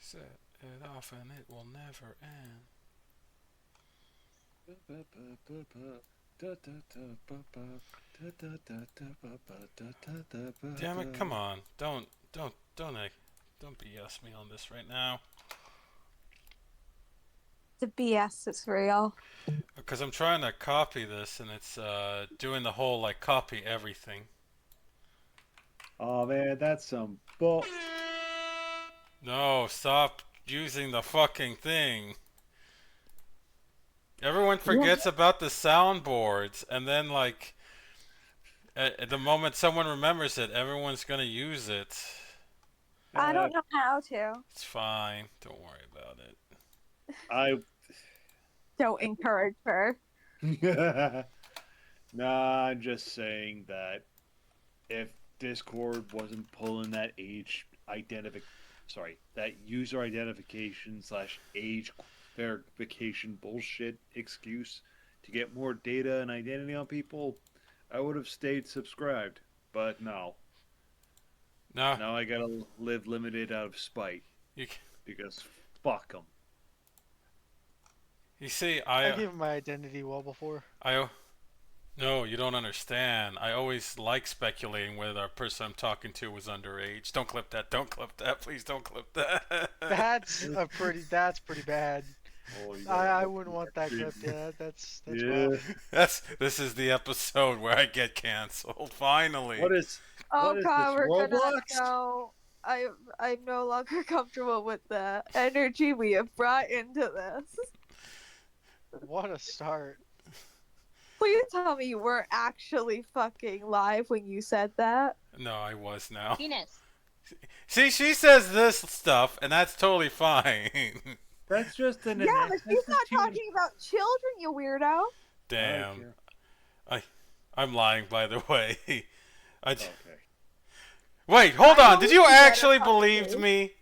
Set it off and it will never end. Damn it! Come on! Don't BS me on this right now. The BS is real. Because I'm trying to copy this and it's doing the whole like copy everything. Oh man, that's some bull. No, stop using the fucking thing. Everyone forgets about the soundboards, and then like at the moment someone remembers it, everyone's gonna use it. I don't know how to. It's fine. Don't worry about it. I Don't encourage her. Nah, I'm just saying that if Discord wasn't pulling that that user identification / age verification bullshit excuse to get more data and identity on people, I would have stayed subscribed. But no. No. Now I gotta live limited out of spite. Because fuck them. You see, I gave him my identity well before. No, you don't understand. I always like speculating whether the person I'm talking to was underage. Don't clip that. Don't clip that. Please don't clip that. That's pretty bad. Oh, I wouldn't want that clipped. Yeah, that's rough. This is the episode where I get canceled. Finally. What is God, this, we're gonna Roblox? go. I'm no longer comfortable with the energy we have brought into this. What a start. Please tell me you weren't actually fucking live when you said that. No, I was now. Penis. See, she says this stuff, and that's totally fine. That's just an Yeah, but she's not talking about children, you weirdo. Damn. I'm lying, by the way. Okay. Wait, hold on. Did you actually believe me?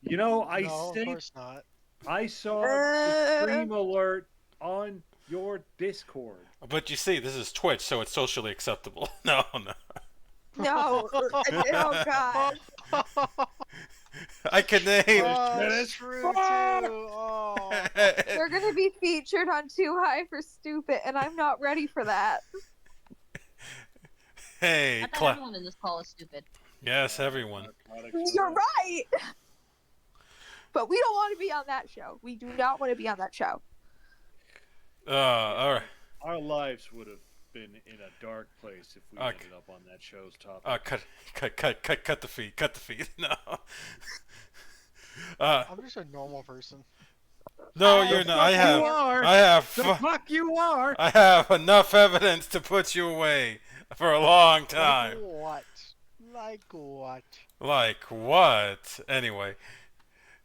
You know, No, of course not. I saw the stream alert on your Discord. But you see, this is Twitch, so it's socially acceptable. No. No. Oh, God. I can name. Oh, that's true, too. Oh. We're going to be featured on Too High for Stupid, and I'm not ready for that. Hey, I thought everyone in this call is stupid. Yes, everyone. You're right. But we don't want to be on that show. We do not want to be on that show. All right. Our lives would have been in a dark place if we ended up on that show's topic. Cut the feed. Cut the feed. No. I'm just a normal person. No, you're not. I have. The fuck you are. I have enough evidence to put you away for a long time. Like what? Like what? Like what? Anyway.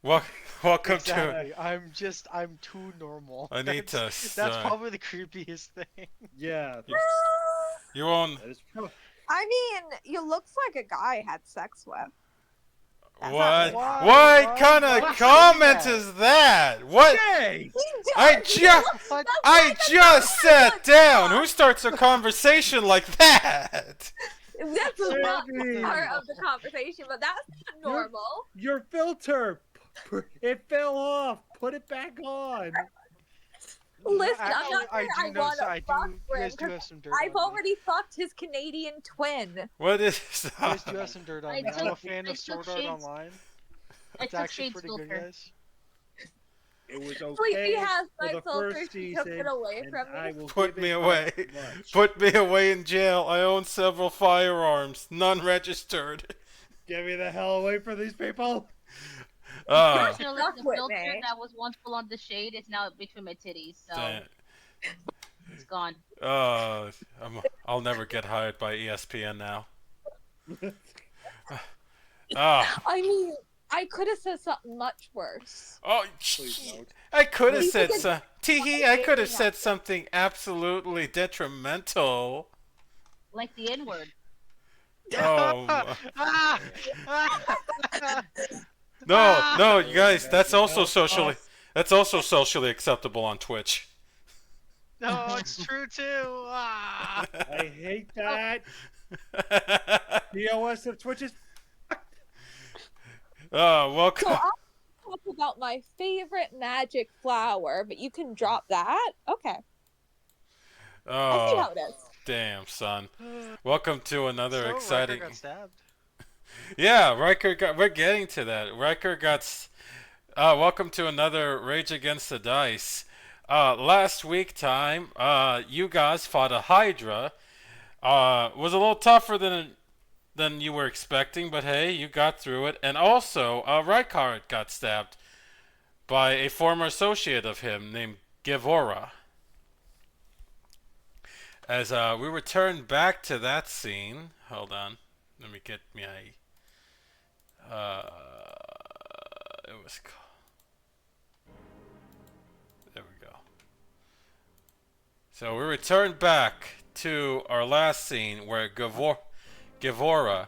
Welcome exactly. I'm too normal. I need to. That's probably the creepiest thing. Yeah. You own. I mean, you looks like a guy I had sex with. What kind of comment is that? What? Hey! I just sat down. Who starts a conversation like that? That's not part of the conversation, but that's not normal. Your filter, it fell off. Put it back on. Listen, Actually, I'm not saying I want to fuck you guys do have some dirt I've already fucked his Canadian twin. What is that? You guys do have some dirt on me. I'm a fan of Sword Art Online. It's actually pretty good, guys. It was Sleepy okay has for my the filter. first She took season, it away and from I me. will Put give me it away. back much. Put me away in jail. I own several firearms, none registered. Get me the hell away from these people. Fortunately, the filter that was once full on the shade is now between my titties, so it's gone. I'll never get hired by ESPN now. I mean, I could have said something much worse. Oh, I could have said I could have said something absolutely detrimental. Like the N-word. Oh. No, you guys, that's also socially acceptable on Twitch. No, it's true too. I hate that. POS of Twitch is. Welcome. So about my favorite magic flower, but you can drop that? Okay. I see how Oh, it is. damn, son. Welcome to another So, exciting. Rykard got stabbed. Yeah, Rykard got. We're getting to that. Rykard got. Welcome to another Rage Against the Dice. Last week time, you guys fought a Hydra. Was a little tougher than you were expecting, but hey, you got through it. And also, Rykard got stabbed by a former associate of him named Gevora. As we return back to that scene, hold on, let me get my. It was. There we go. So we return back to our last scene where Gevora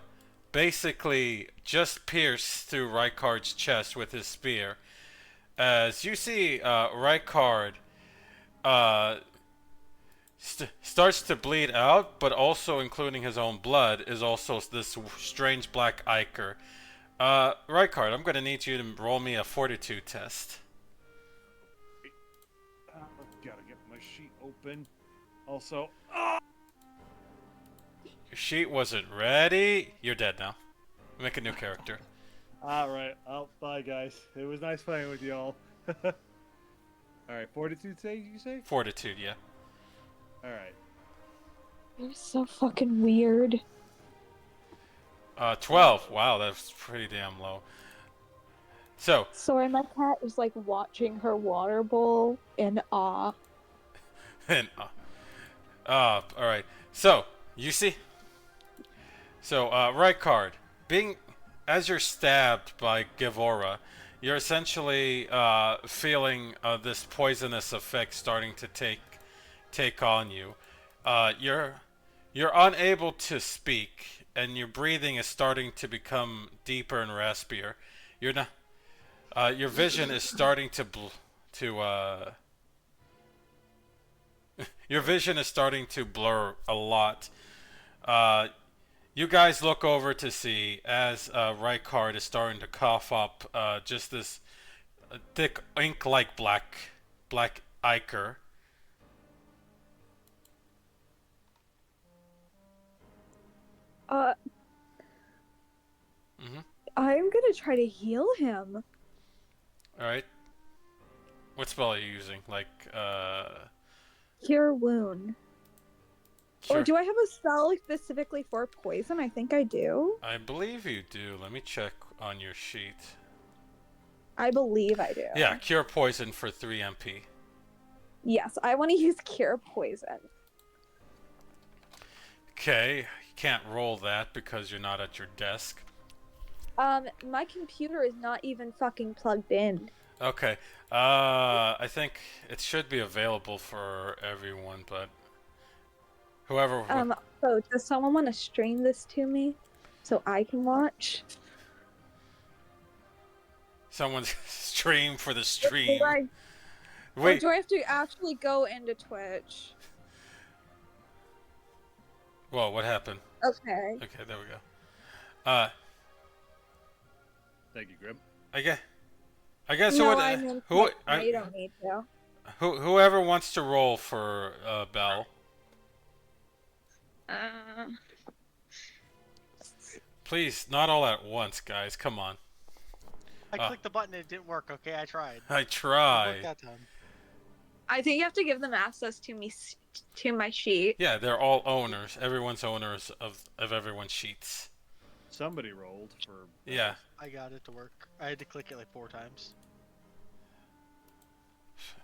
basically just pierced through Rykard's chest with his spear. As you see, Rykard starts to bleed out, but also including his own blood is also this strange black ichor. Rykard, I'm going to need you to roll me a fortitude test. Gotta get my sheet open. Also, Your sheet wasn't ready. You're dead now. Make a new character. alright. Bye, guys. It was nice playing with y'all. Alright, fortitude, you say? Fortitude, yeah. Alright. You're so fucking weird. 12. Wow, that's pretty damn low. So, Sorry, my cat is like watching her water bowl in awe. and all right. So, you see. So, Rykard, as you're stabbed by Gevora, you're essentially feeling this poisonous effect starting to take on you. You're unable to speak, and your breathing is starting to become deeper and raspier. You're not. Your vision is starting to your vision is starting to blur a lot. You guys look over to see as Rykard is starting to cough up just this thick ink-like black ichor. I'm gonna try to heal him. All right. What spell are you using? Like Cure wound. Sure. Or do I have a spell specifically for poison? I think I do. I believe you do. Let me check on your sheet. I believe I do. Yeah, cure poison for 3 MP. Yes, I want to use cure poison. Okay, you can't roll that because you're not at your desk. My computer is not even fucking plugged in. Okay, I think it should be available for everyone, but whoever. So does someone want to stream this to me so I can watch? Someone's stream for the stream. Or Wait, do I have to actually go into Twitch? whoa, what happened? Okay. Okay, there we go. Thank you, Grim. I guess No, who you don't need to. whoever wants to roll for Belle. Please, not all at once, guys. Come on. I clicked the button and it didn't work. Okay, I tried. I It worked try. that time. I think you have to give them access to me to my sheet. Yeah, they're all owners. Everyone's owners of everyone's sheets. Somebody rolled for. Yeah. I got it to work. I had to click it like 4 times.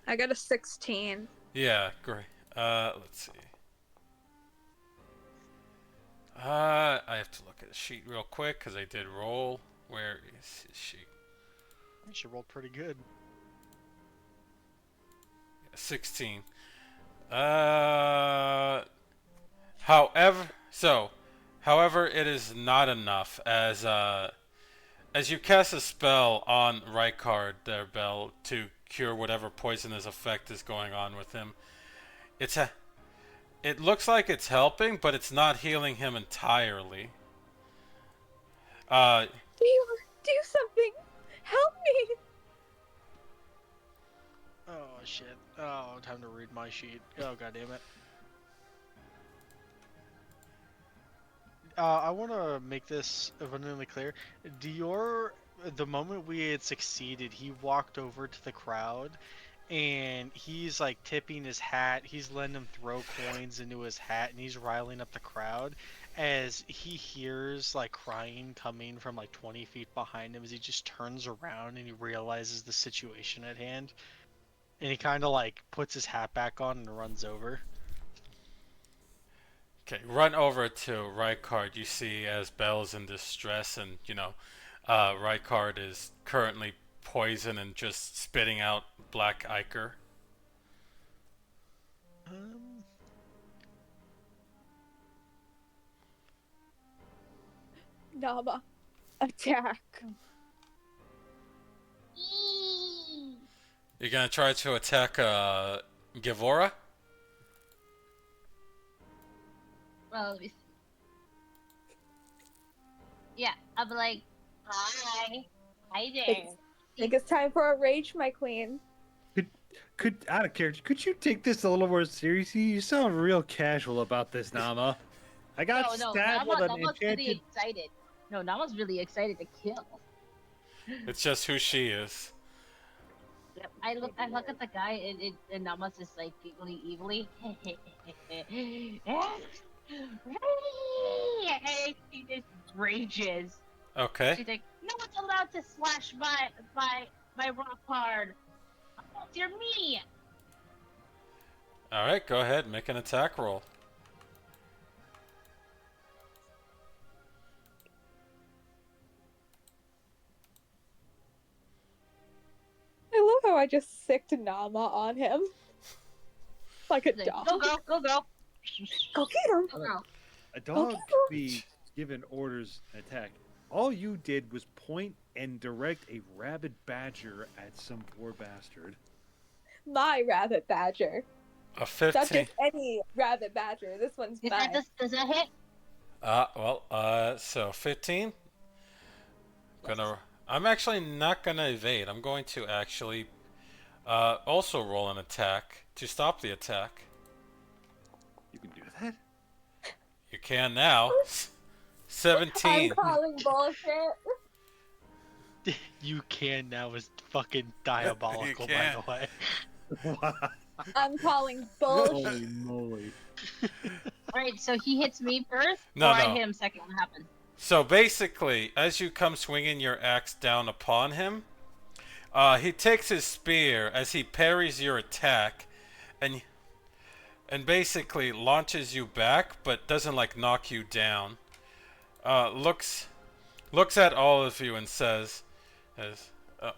I got a 16. Yeah, great. Let's see. I have to look at the sheet real quick because I did roll. Where is his sheet? She rolled pretty good. 16. However, it is not enough as you cast a spell on Rykard, their Bell, to cure whatever poisonous effect is going on with him. It looks like it's helping, but it's not healing him entirely. Do something! Help me! Oh shit. Oh, time to read my sheet. Oh god damn it. I want to make this abundantly clear. Dior, the moment we had succeeded, he walked over to the crowd, and he's like tipping his hat. He's letting him throw coins into his hat, and he's riling up the crowd as he hears like crying coming from like 20 feet behind him as he just turns around and he realizes the situation at hand. And he kind of like puts his hat back on and runs over. Okay, run over to Rykard. You see as Belle's in distress, and Rykard is currently poisoned and just spitting out black ichor. Nama, attack. You're gonna try to attack Givora? Well, let me see. Yeah, I'll be like, hi there. I think it's time for a rage, my queen. Could out of character, could you take this a little more seriously? You sound real casual about this, Nama. I got stabbed with an Nama's enchanted... really excited. No, Nama's really excited to kill. It's just who she is. Yep. I look at the guy and Nama's just like giggling evilly. He just rages. Okay. She's like, no one's allowed to slash my rock hard. Oh, dear me. Alright, go ahead, make an attack roll. I love how I just sicked Nama on him. Like a She's dog. Go girl, go girl. Go get him. Go girl. A dog could be given orders and attack. All you did was point and direct a rabid badger at some poor bastard. My rabbit badger. A 15. Not just any rabbit badger. This one's mine. Does that hit? So 15. I'm actually not gonna evade. I'm going to actually also roll an attack to stop the attack. You can do that? You can now. 17. I'm calling bullshit. You can now is fucking diabolical, by the way. I'm calling bullshit. Holy moly. Alright, so he hits me first, No, or I no. hit him second. What happens? So basically, as you come swinging your axe down upon him, he takes his spear as he parries your attack, and basically launches you back, but doesn't like knock you down. Looks at all of you and says, "What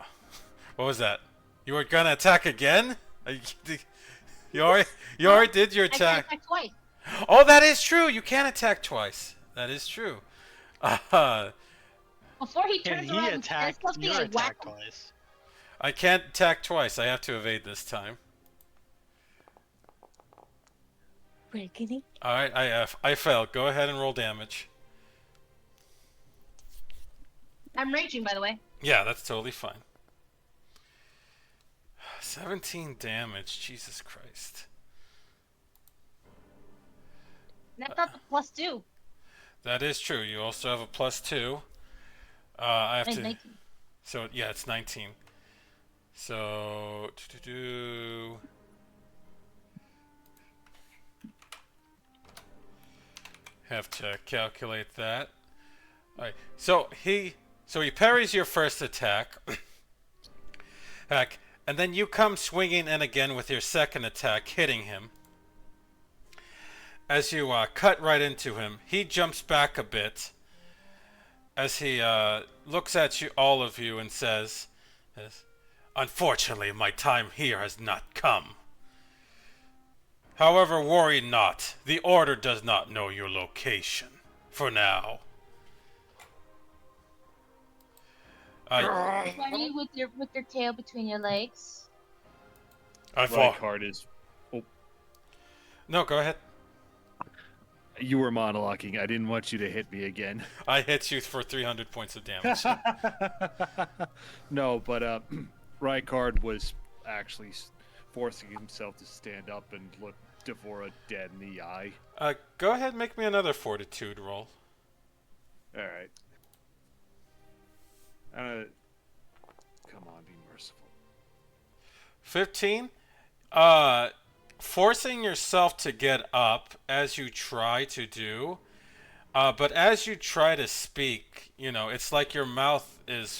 was that? You were gonna attack again? You already did your I can attack. attack twice. Oh, that is true. You can attack twice. That is true. Before he Can turns he around and attack says something, your I whack attack him. twice? I can't attack twice. I have to evade this time. Reckoning. All right, I failed. Go ahead and roll damage. I'm raging, by the way. Yeah, that's totally fine. 17 damage. Jesus Christ. That's not the +2. That is true. You also have a +2. I have It's to. 19. So yeah, it's 19. So have to calculate that. All right. So he parries your first attack. Heck, and then you come swinging in again with your second attack, hitting him. As you cut right into him, he jumps back a bit as he looks at you, all of you, and says, "Unfortunately, my time here has not come. However, worry not. The Order does not know your location. For now." Funny with your tail between your legs. Rykard is... No, go ahead. You were monologuing. I didn't want you to hit me again. I hit you for 300 points of damage. No, but Rykard was actually forcing himself to stand up and look Devora dead in the eye. Go ahead, make me another fortitude roll. All right. Come on, be merciful. 15. Forcing yourself to get up as you try to do, but as you try to speak, you know, it's like your mouth is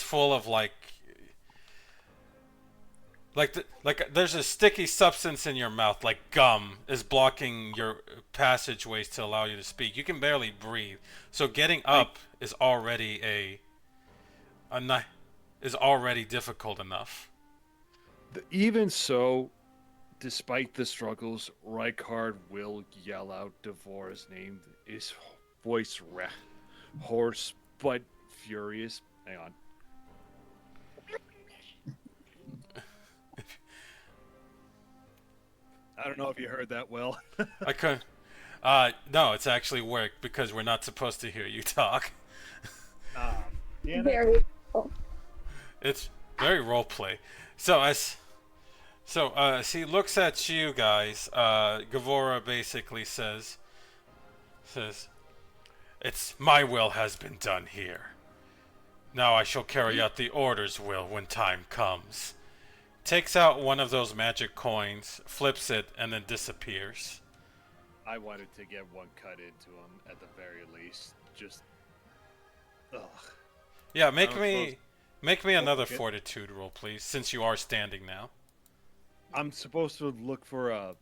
full of like there's a sticky substance in your mouth, like gum, is blocking your passageways to allow you to speak. You can barely breathe. So getting up is already is already difficult enough. Even so, despite the struggles, Rykard will yell out Devora's name. His voice hoarse but furious. Hang on. I don't know if you heard that well. I couldn't. No, it's actually worked because we're not supposed to hear you talk. Very cool. It's very roleplay. So as he looks at you guys, Gavora basically says, "It's my will has been done here. Now I shall carry out the Order's will when time comes." Takes out one of those magic coins, flips it, and then disappears. I wanted to get one cut into him at the very least. Just, ugh. Yeah, make me another fortitude roll, please, since you are standing now. I'm supposed to look for a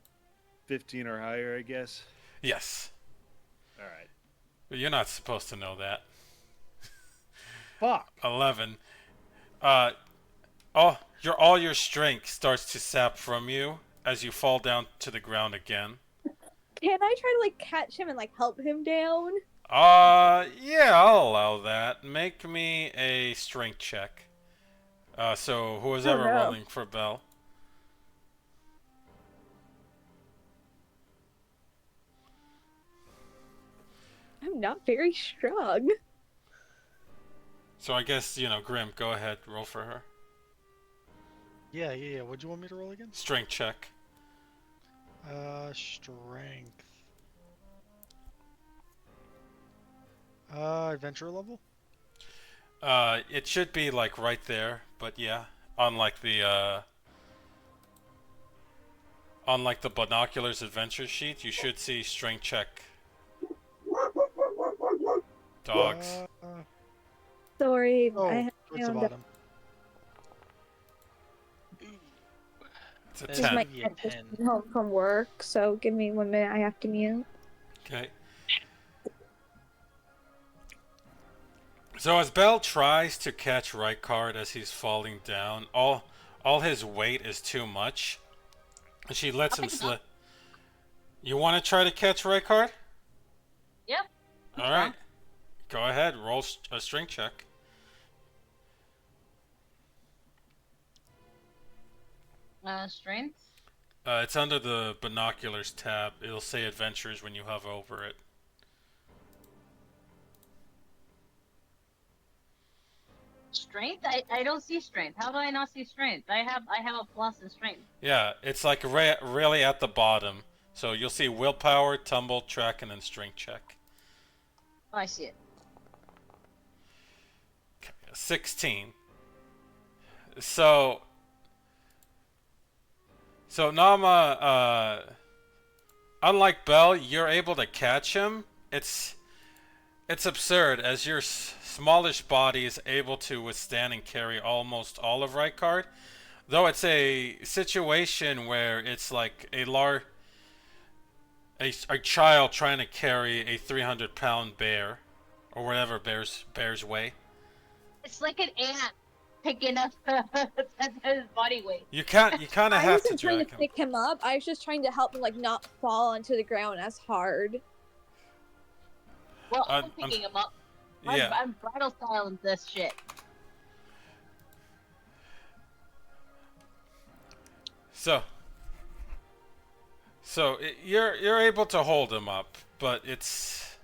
15 or higher, I guess. Yes. All right. But you're not supposed to know that. Fuck. 11. All your strength starts to sap from you as you fall down to the ground again. Can I try to like catch him and like help him down? Yeah, I'll allow that. Make me a strength check. So who is ever rolling for Belle? I'm not very strong. So I guess, Grim, go ahead, roll for her. Yeah. What'd you want me to roll again? Strength check. Strength. Adventure level? It should be like right there, but yeah, on like the binoculars adventure sheet, you should see strength check. Dogs. Sorry, Oh, I have towards the bottom. It's a This is 10. my dad just came home from work, so give me 1 minute. I have to mute. Okay. So as Belle tries to catch Rykard as he's falling down, all his weight is too much, and she lets him slip. You want to try to catch Rykard? Yep. All right. Go ahead. Roll a strength check. Strength. It's under the binoculars tab. It'll say adventures when you hover over it. Strength? I don't see strength. How do I not see strength? I have a plus in strength. Yeah, it's like really at the bottom. So you'll see willpower, tumble, track, and then strength check. Oh, I see it. Okay, 16. So Nama, unlike Belle, you're able to catch him. It's absurd as your smallish body is able to withstand and carry almost all of Rykard. Though it's a situation where it's like a child trying to carry a 300-pound bear, or whatever bears weigh. It's like an ant picking up his body weight. You kind of have to drag him. I wasn't trying to pick him up. I was just trying to help him like not fall onto the ground as hard. Well, I'm picking him up. I'm bridal styling this shit. So you're able to hold him up, but it's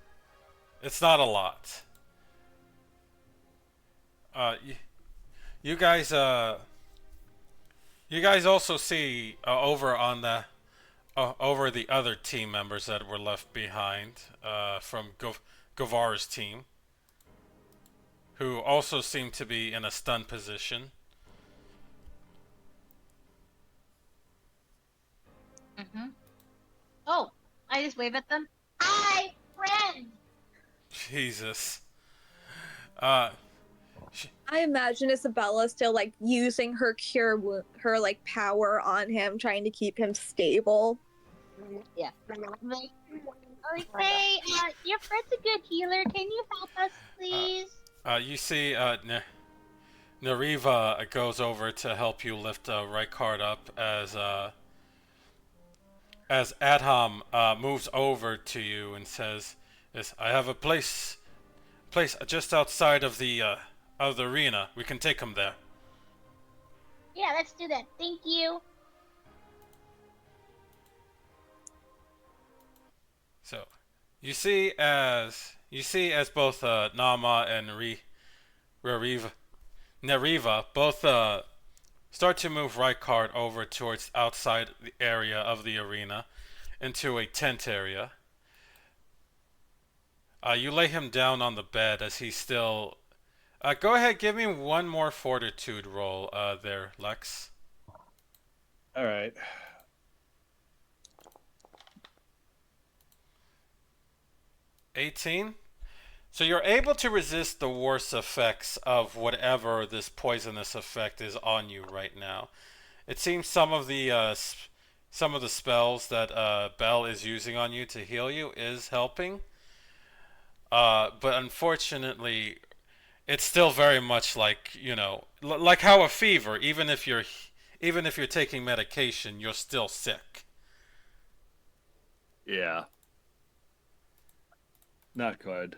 not a lot. You guys You guys also see over the other team members that were left behind from Gavar's team, who also seem to be in a stun position. Mm-hmm. Oh, I just wave at them. Hi, friend. Jesus. Uh, I imagine Isabella still like using her her like power on him, trying to keep him stable. Yeah. Like, hey, your friend's a good healer. Can you help us, please? You see, Nariva goes over to help you lift Rykard up as Adham moves over to you and says, "Yes, I have a place just outside of the arena. We can take him there." Yeah, let's do that. Thank you. So, you see as both Nama and Neriva both start to move Rykard over towards outside the area of the arena into a tent area. You lay him down on the bed as he's still. Go ahead, give me one more fortitude roll there, Lex. All right. 18. So you're able to resist the worst effects of whatever this poisonous effect is on you right now. It seems some of the spells that Belle is using on you to heal you is helping. But unfortunately, it's still very much like, like how a fever, even if you're taking medication, you're still sick. Yeah. Not good.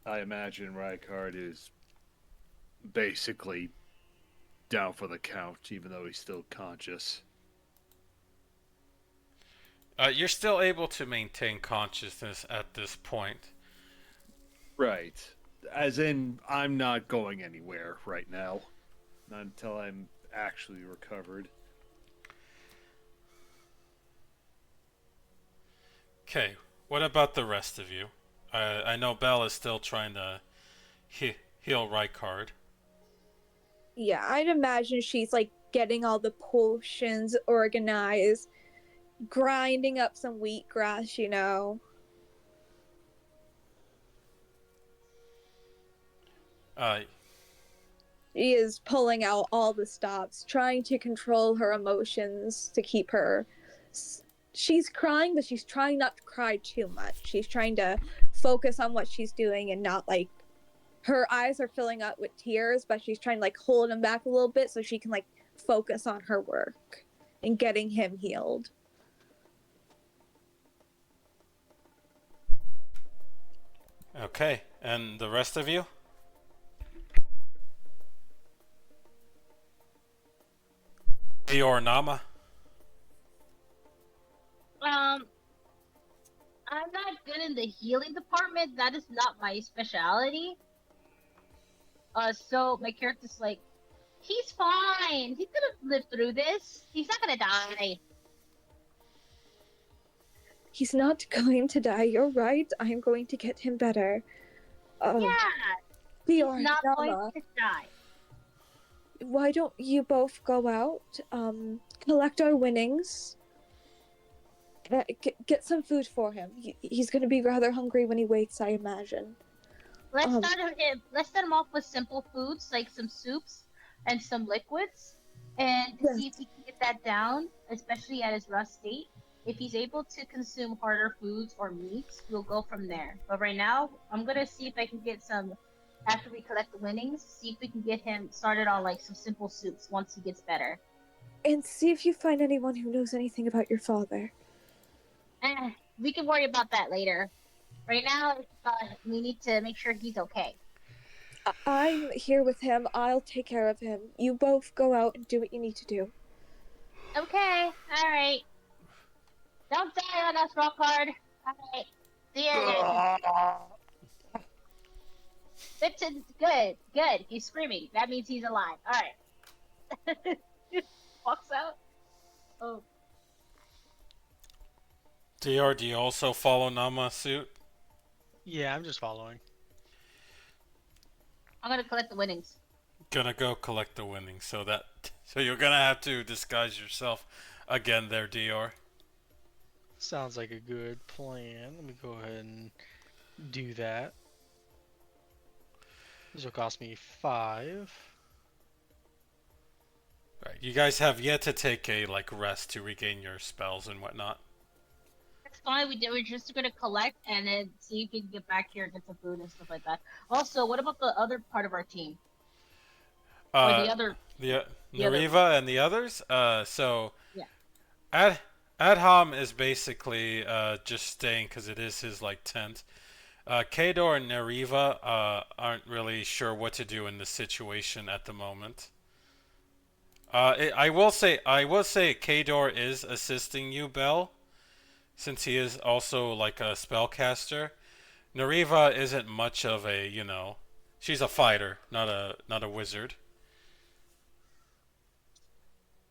I imagine Rykard is basically down for the count, even though he's still conscious. You're still able to maintain consciousness at this point. Right. As in, I'm not going anywhere right now. Not until I'm actually recovered. Okay, what about the rest of you? I know Belle is still trying to heal Rykard. Yeah, I'd imagine she's like getting all the potions organized, grinding up some wheatgrass, She is pulling out all the stops, trying to control her emotions to keep her. She's crying, but she's trying not to cry too much. She's trying to focus on what she's doing and not like. Her eyes are filling up with tears, but she's trying to like hold them back a little bit so she can like focus on her work and getting him healed. Okay, and the rest of you? Dior Nama? I'm not good in the healing department. That is not my specialty. So my character's like, he's fine. He's gonna live through this. He's not gonna die. He's not going to die. You're right. I'm going to get him better. Yeah. He's not going to die. Why don't you both go out, collect our winnings, get some food for him. He's going to be rather hungry when he wakes, I imagine. Let's start him off with simple foods like some soups and some liquids, and see if we can get that down, especially at his rough state. If he's able to consume harder foods or meats, we'll go from there. But right now, I'm gonna see if I can get some. After we collect the winnings, see if we can get him started on like some simple soups once he gets better. And see if you find anyone who knows anything about your father. We can worry about that later. Right now, we need to make sure he's okay. I'm here with him. I'll take care of him. You both go out and do what you need to do. Okay, alright. Don't die on us, Rykard. Alright. See ya. Good, good. He's screaming. That means he's alive. All right. Walks out. Oh, Dior, do you also follow Nama suit? Yeah, I'm just following. I'm gonna collect the winnings. Gonna go collect the winnings, so you're gonna have to disguise yourself again there, Dior. Sounds like a good plan. Let me go ahead and do that. This will cost me 5. Right, you guys have yet to take a rest to regain your spells and whatnot. That's fine. We're just gonna collect and then see if we can get back here and get some food and stuff like that. Also, what about the other part of our team? Or the other? The the other Nariva and the others. So Yeah. Adham is basically just staying because it is his tent. Kador and Nariva aren't really sure what to do in this situation at the moment. I will say Kador is assisting you, Belle, since he is also a spellcaster. Nariva isn't much of a, she's a fighter, not a wizard.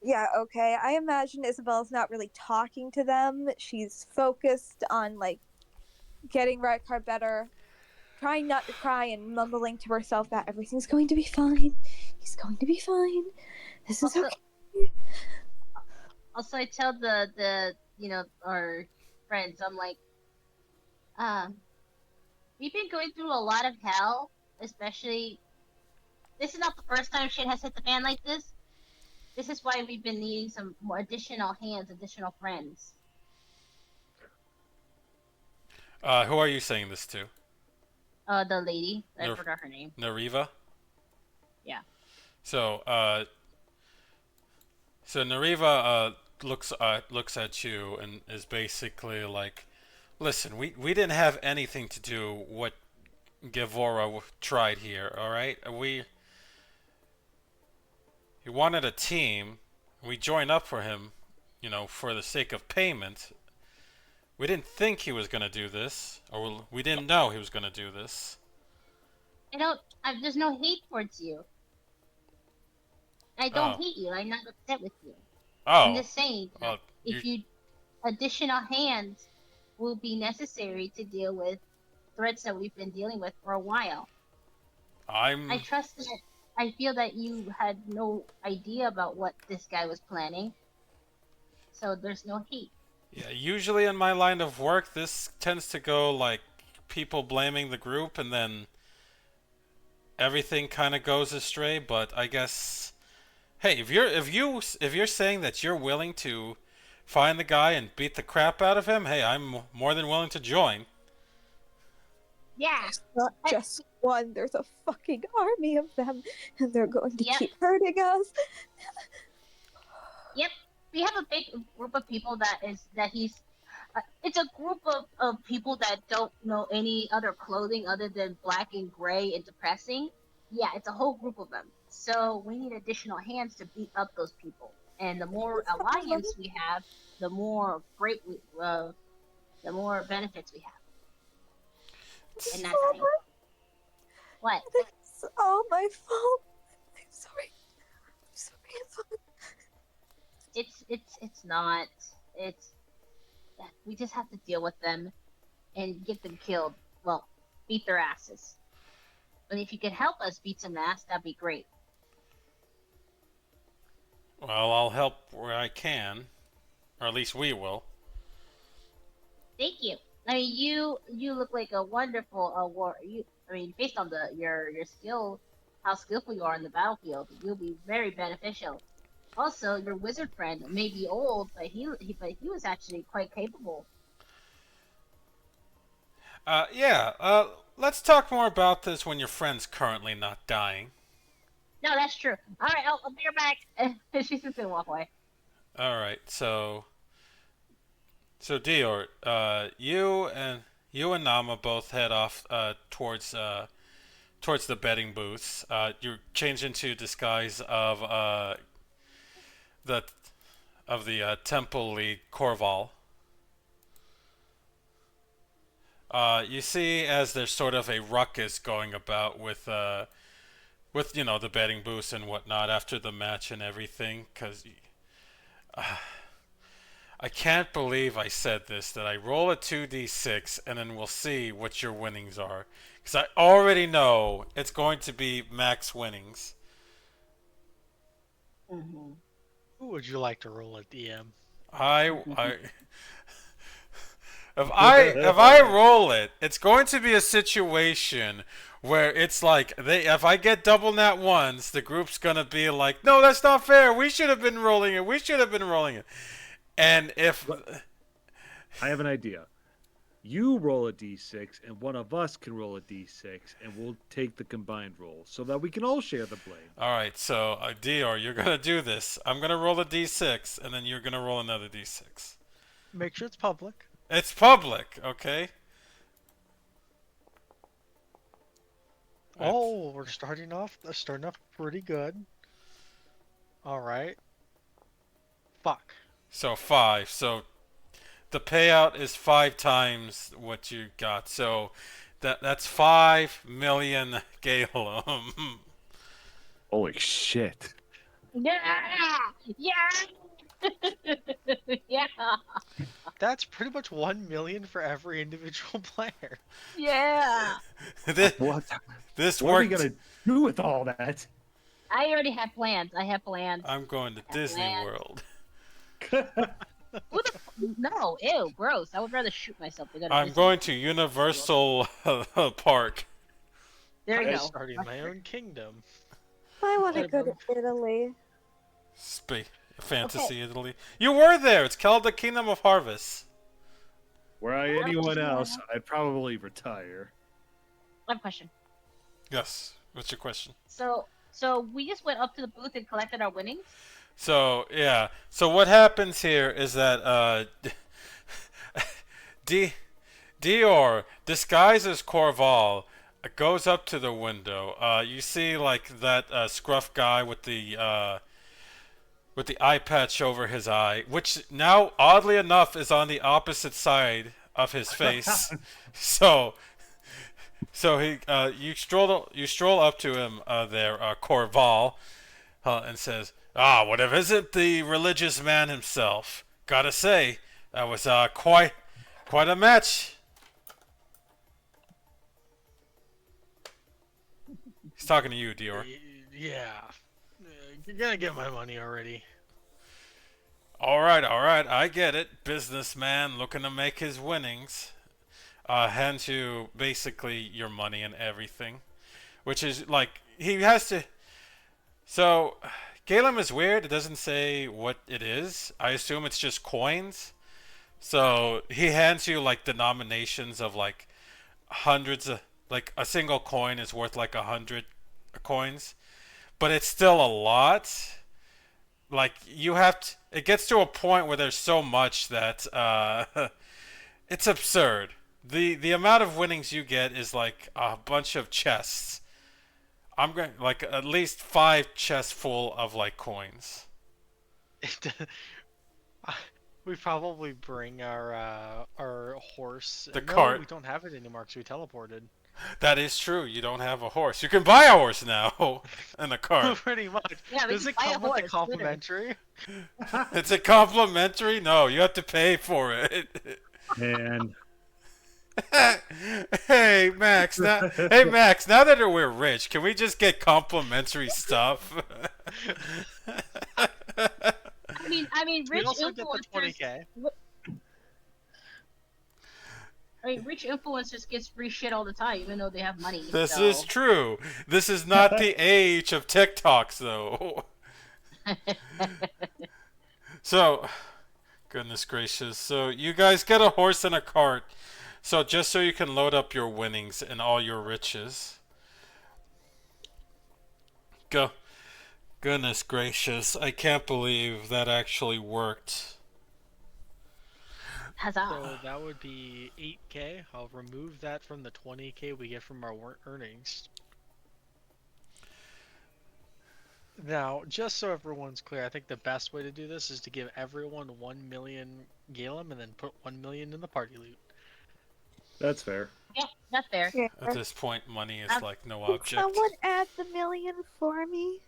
Yeah, okay. I imagine Isabella's not really talking to them. She's focused on getting Rykard better, trying not to cry and mumbling to herself that everything's going to be fine. He's going to be fine. This is Also, okay. Also, I tell the our friends, I'm like, we've been going through a lot of hell, especially. This is not the first time shit has hit the fan like this. This is why we've been needing some more additional hands, additional friends. Who are you saying this to? The lady, I forgot her name. Nariva? Yeah. So Nariva looks at you and is basically like, listen, we didn't have anything to do what Gevora tried here, all right? He wanted a team. We joined up for him, for the sake of payment. We didn't think he was gonna do this, or we didn't know he was gonna do this. There's no hate towards you. I don't hate you. I'm not upset with you. I'm just saying that additional hands will be necessary to deal with threats that we've been dealing with for a while. I trust that. I feel that you had no idea about what this guy was planning, so there's no hate. Yeah, usually in my line of work, this tends to go people blaming the group, and then everything kind of goes astray. But I guess, hey, if you're saying that you're willing to find the guy and beat the crap out of him, hey, I'm more than willing to join. Yeah. There's not just one. There's a fucking army of them, and they're going to keep hurting us. Yep. We have a big group of people he's. It's a group of people that don't know any other clothing other than black and gray and depressing. Yeah, it's a whole group of them. So we need additional hands to beat up those people. And the more alliance we have, the more the more benefits we have. And that's how what? It's all my fault. I'm sorry. It's not. We just have to deal with them and get them killed. Well, beat their asses. But if you could help us beat some ass, that'd be great. Well, I'll help where I can, or at least we will. Thank you. I mean, you look like a wonderful warrior. Based on your skill, how skillful you are in the battlefield, you'll be very beneficial. Also, your wizard friend may be old, but he was actually quite capable. Let's talk more about this when your friend's currently not dying. No, that's true. All right, I'll be right back. She's just gonna walk away. All right, so Dior, you and Nama both head off towards the betting booths. You change into disguise of the temple lead Corval. You see as there's sort of a ruckus going about with with the betting boost and whatnot after the match and everything, because I can't believe I said this, that I roll a 2d6 and then we'll see what your winnings are, because I already know it's going to be max winnings. Mm-hmm. Who would you like to roll at DM? If I roll it, it's going to be a situation where it's like if I get double nat ones, the group's gonna be like, no, that's not fair. We should have been rolling it. We should have been rolling it. And if I have an idea. You roll a d6, and one of us can roll a d6, and we'll take the combined roll so that we can all share the blame. all right, so Dior, you're gonna do this. I'm gonna roll a d6, and then you're gonna roll another d6. Make sure it's public. It's public, okay? Oh, we're starting off pretty good. All right. Fuck. So 5. So the payout is 5 times what you got. So that's 5 million Galem. Holy shit. Yeah! Yeah! Yeah! That's pretty much 1 million for every individual player. Yeah! this What this are we worked. gonna do with all that? I already have plans. I have plans. I'm going to Disney Man. World. Who the no, ew, gross. I would rather shoot myself than go to I'm Disney. going to Universal Park. There you I'm go. starting my own kingdom. I want to go to Italy. Fantasy Italy. You were there. It's called the Kingdom of Harvest. Were I anyone else, I'd probably retire. I have a question. Yes. What's your question? So we just went up to the booth and collected our winnings. So yeah. So what happens here is that Dior, disguised as Corval, goes up to the window. You see like that scruff guy with the eye patch over his eye, which now oddly enough is on the opposite side of his face. so he you stroll up to him there, Corval, and says, what if isn't the religious man himself? Gotta say, that was quite a match. He's talking to you, Dior. Yeah. You're gonna get my money already. All right, I get it. Businessman looking to make his winnings. Hands you basically your money and everything, which is like he has to. So, Galem is weird. It doesn't say what it is. I assume it's just coins. So he hands you like denominations of like hundreds of, like a single coin is worth like 100 coins, but it's still a lot. Like you have to, it gets to a point where there's so much that it's absurd. The amount of winnings you get is like a bunch of chests. I'm going like at least 5 chests full of like coins. We probably bring our horse. The No, cart. we don't have it anymore because we teleported. That is true. You don't have a horse. You can buy a horse now and a cart. Pretty much. Yeah, we Does can it buy a come with horse, a complimentary? It's a complimentary? No, you have to pay for it. And Hey Max, now that we're rich, can we just get complimentary stuff? I mean, We rich also get the influencers. 20K. I mean, rich influencers gets free shit all the time, even though they have money. This so. is true. This is not the age of TikToks, though. So, goodness gracious. So, you guys get a horse and a cart. So, just so you can load up your winnings and all your riches. Go. Goodness gracious. I can't believe that actually worked. Huzzah. So that would be 8K. I'll remove that from the 20K we get from our earnings. Now, just so everyone's clear, I think the best way to do this is to give everyone 1 million Galem and then put 1 million in the party loot. That's fair. Yeah, that's fair. Yeah. At this point, money is like no Can object. someone add the million for me?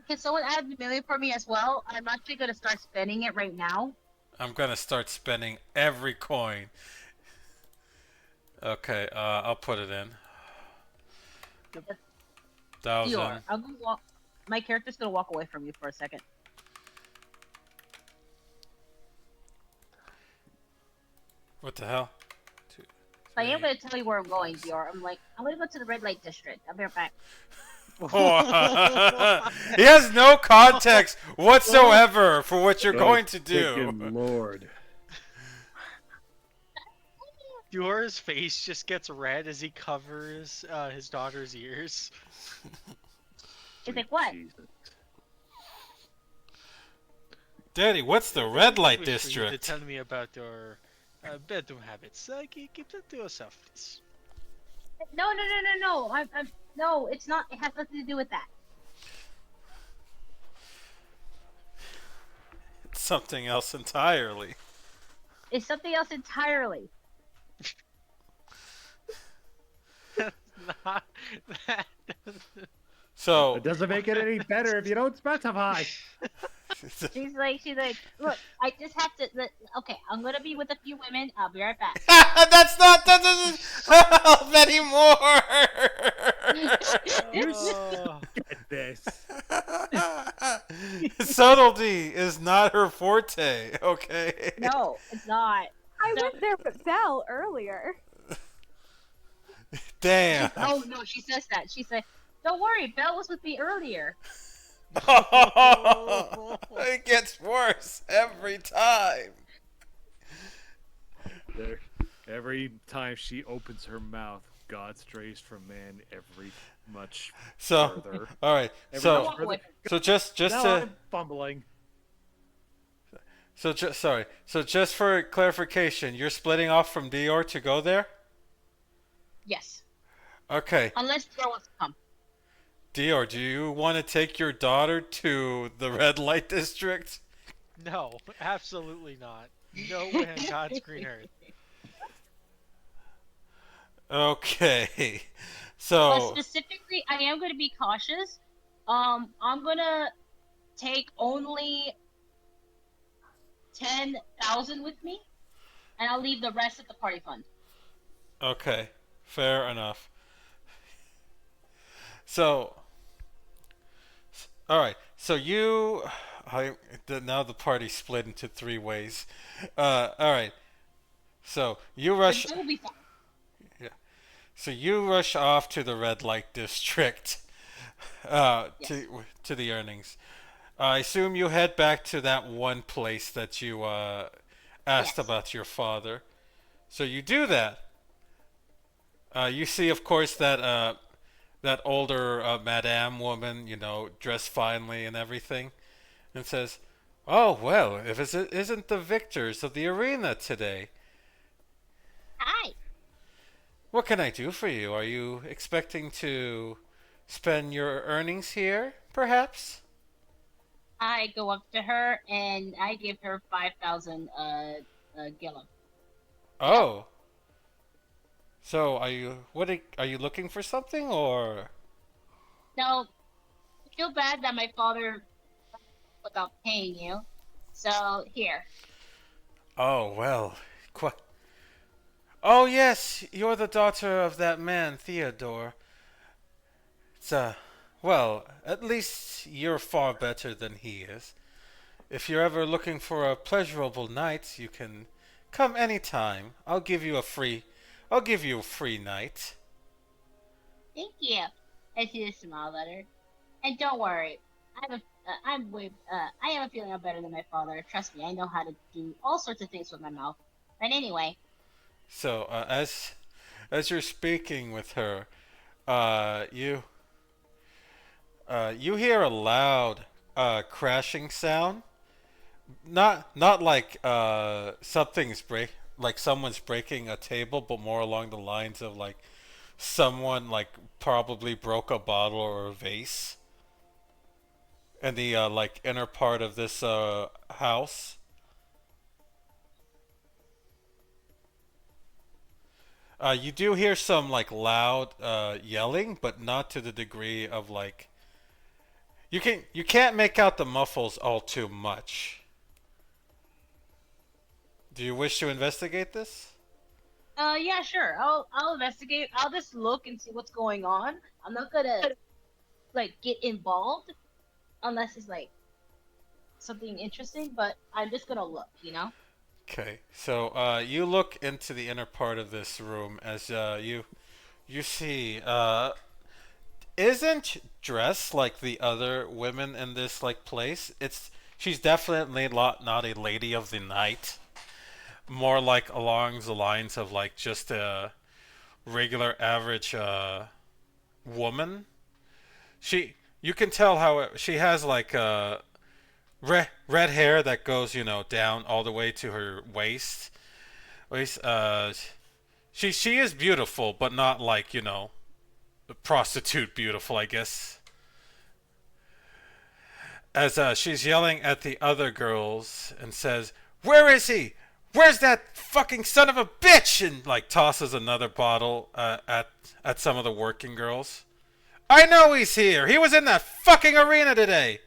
Can someone add the million for me as well? I'm actually gonna start spending it right now. I'm gonna start spending every coin. Okay, I'll put it in. Dior, 1,000. I'm gonna walk. My character's gonna walk away from you for a second. What the hell? Two, I am three. gonna tell you where I'm going, Dior. I'm gonna go to the red light district. I'll be right back. He has no context whatsoever for what you're Oh, going to frickin' do. Lord. Dior's face just gets red as he covers his daughter's ears. He's like, what? Jesus. Daddy, what's the red light Wish for you district? to tell me about your bedroom habits. Keep that to yourself, please. No. No, it's not. It has nothing to do with that. It's something else entirely. It's something else entirely. Not that. So, It doesn't make it any better if you don't specify. She's like, look, I just have to. Okay, I'm gonna be with a few women. I'll be right back. that doesn't help anymore. Get this. Subtlety is not her forte, okay? No, it's not. I No. went there with Val earlier. Damn. Oh no, she says that. She said, "Don't worry, Belle was with me earlier." It gets worse every time. There, every time she opens her mouth, God strays from man every much So, further. all right. Every So, much further. so just Now to I'm fumbling. so just sorry. So just for clarification, you're splitting off from Dior to go there? Yes, Okay. unless Dior wants to come. Dior, do you want to take your daughter to the red light district? No, absolutely not. No way on God's green earth. Okay. But So, specifically, I am going to be cautious. I'm gonna take only 10,000 with me, and I'll leave the rest at the party fund. okay. Fair enough. So, all right. So now the party split into three ways. All right. So you rush. It will be fine. So you rush off to the red light district. Yes. To the earnings. I assume you head back to that one place that you asked Yes. about your father. So you do that. You see, of course, that older madame woman, dressed finely and everything, and says, "Oh well, if it isn't the victors of the arena today, Hi. what can I do for you? Are you expecting to spend your earnings here, perhaps?" I go up to her and I give her 5,000 gillum. Oh. So are you looking for something or? Now, I feel bad that my father without paying you. So here. Oh well. Oh yes, you're the daughter of that man Theodore. It's well, at least you're far better than he is. If you're ever looking for a pleasurable night, you can come anytime. I'll give you a free night. Thank you. I see a smile at her. And don't worry. I have a feeling I'm better than my father. Trust me, I know how to do all sorts of things with my mouth. But anyway, So as you're speaking with her, you hear a loud crashing sound. Not like like someone's breaking a table, but more along the lines of like someone like probably broke a bottle or a vase in the like inner part of this house. You do hear some like loud yelling, but not to the degree of like you can't make out the muffles all too much. Do you wish to investigate this? Yeah, sure. I'll investigate. I'll just look and see what's going on. I'm not gonna like get involved unless it's like something interesting, but I'm just gonna look, you know? Okay, so you look into the inner part of this room as you see isn't dressed like the other women in this like place. She's definitely not a lady of the night. More like along the lines of like just a regular average woman. You can tell how she has like red hair that goes down all the way to her waist. She is beautiful, but not like prostitute beautiful, I guess. As she's yelling at the other girls and says, "Where is he? Where's that fucking son of a bitch?" And like tosses another bottle at some of the working girls. "I know he's here. He was in that fucking arena today."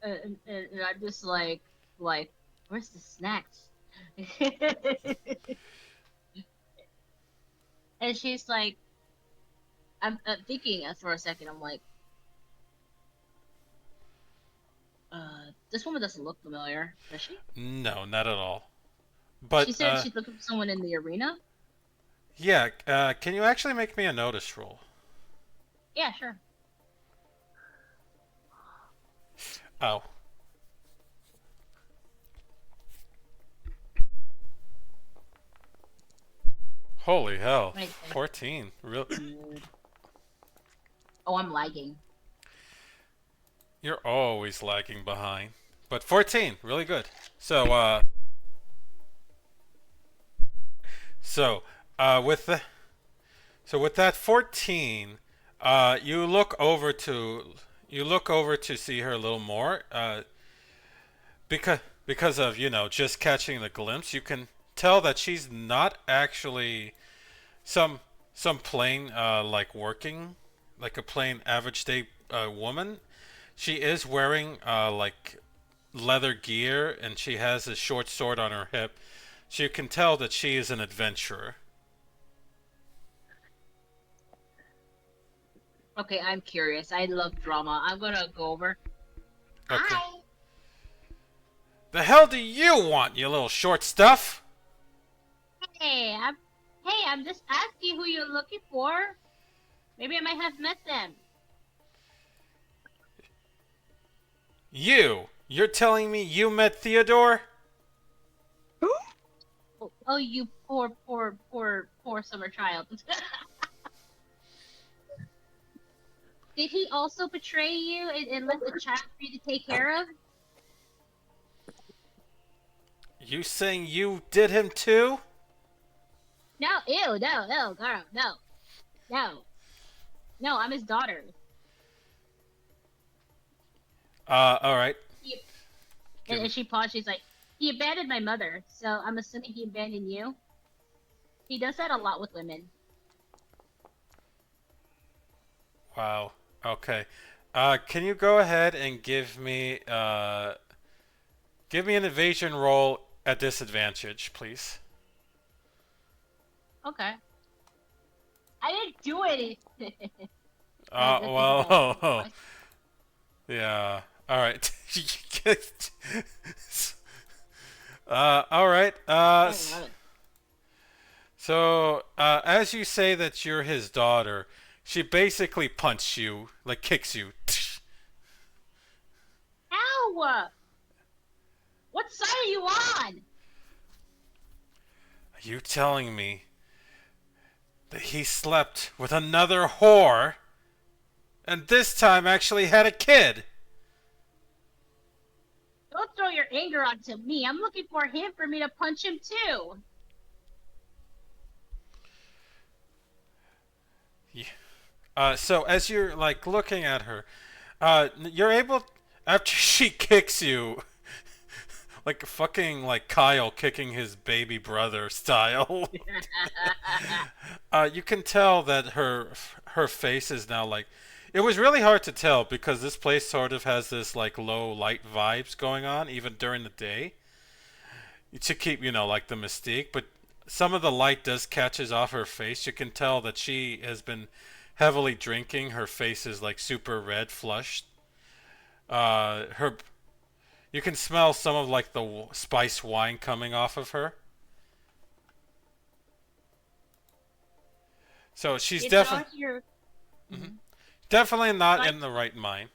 And I'm just like, where's the snacks? And she's like, I'm thinking for a second. I'm like, this woman doesn't look familiar, does she? No, not at all. But she said she's looking for someone in the arena. Yeah, can you actually make me a notice roll? Yeah, sure. Oh. Holy hell. Right. 14. Real. Oh, I'm lagging. You're always lagging behind. But 14, really good. With that 14, you look over to see her a little more. Because of just catching the glimpse, you can tell that she's not actually some plain like working, like a plain average day woman. She is wearing like leather gear, and she has a short sword on her hip. So you can tell that she is an adventurer. Okay, I'm curious. I love drama. I'm gonna go over. Okay. Hi. The hell do you want, you little short stuff? I'm just asking who you're looking for. Maybe I might have met them. You're telling me you met Theodore? Oh, you poor summer child. Did he also betray you and left a child for you to take care of? You saying you did him too? No, ew, no, girl, no. No, I'm his daughter. Alright. And she paused, she's like, he abandoned my mother, so I'm assuming he abandoned you? He does that a lot with women. Wow. Okay. Can you go ahead and give me an evasion roll at disadvantage, please? Okay. I didn't do anything. Well, yeah. All right. All right. So, as you say that you're his daughter, she basically punches you, like kicks you. Ow! What side are you on? Are you telling me that he slept with another whore, and this time actually had a kid? Don't throw your anger onto me. I'm looking for him for me to punch him too. Yeah. So as you're like looking at her, you're able, after she kicks you, like fucking like Kyle kicking his baby brother style. You can tell that her face is now like. It was really hard to tell because this place sort of has this like low light vibes going on even during the day to keep like the mystique. But some of the light does catches off her face. You can tell that she has been heavily drinking. Her face is like super red, flushed. Her You can smell some of like the spice wine coming off of her. So she's definitely definitely not in the right mind.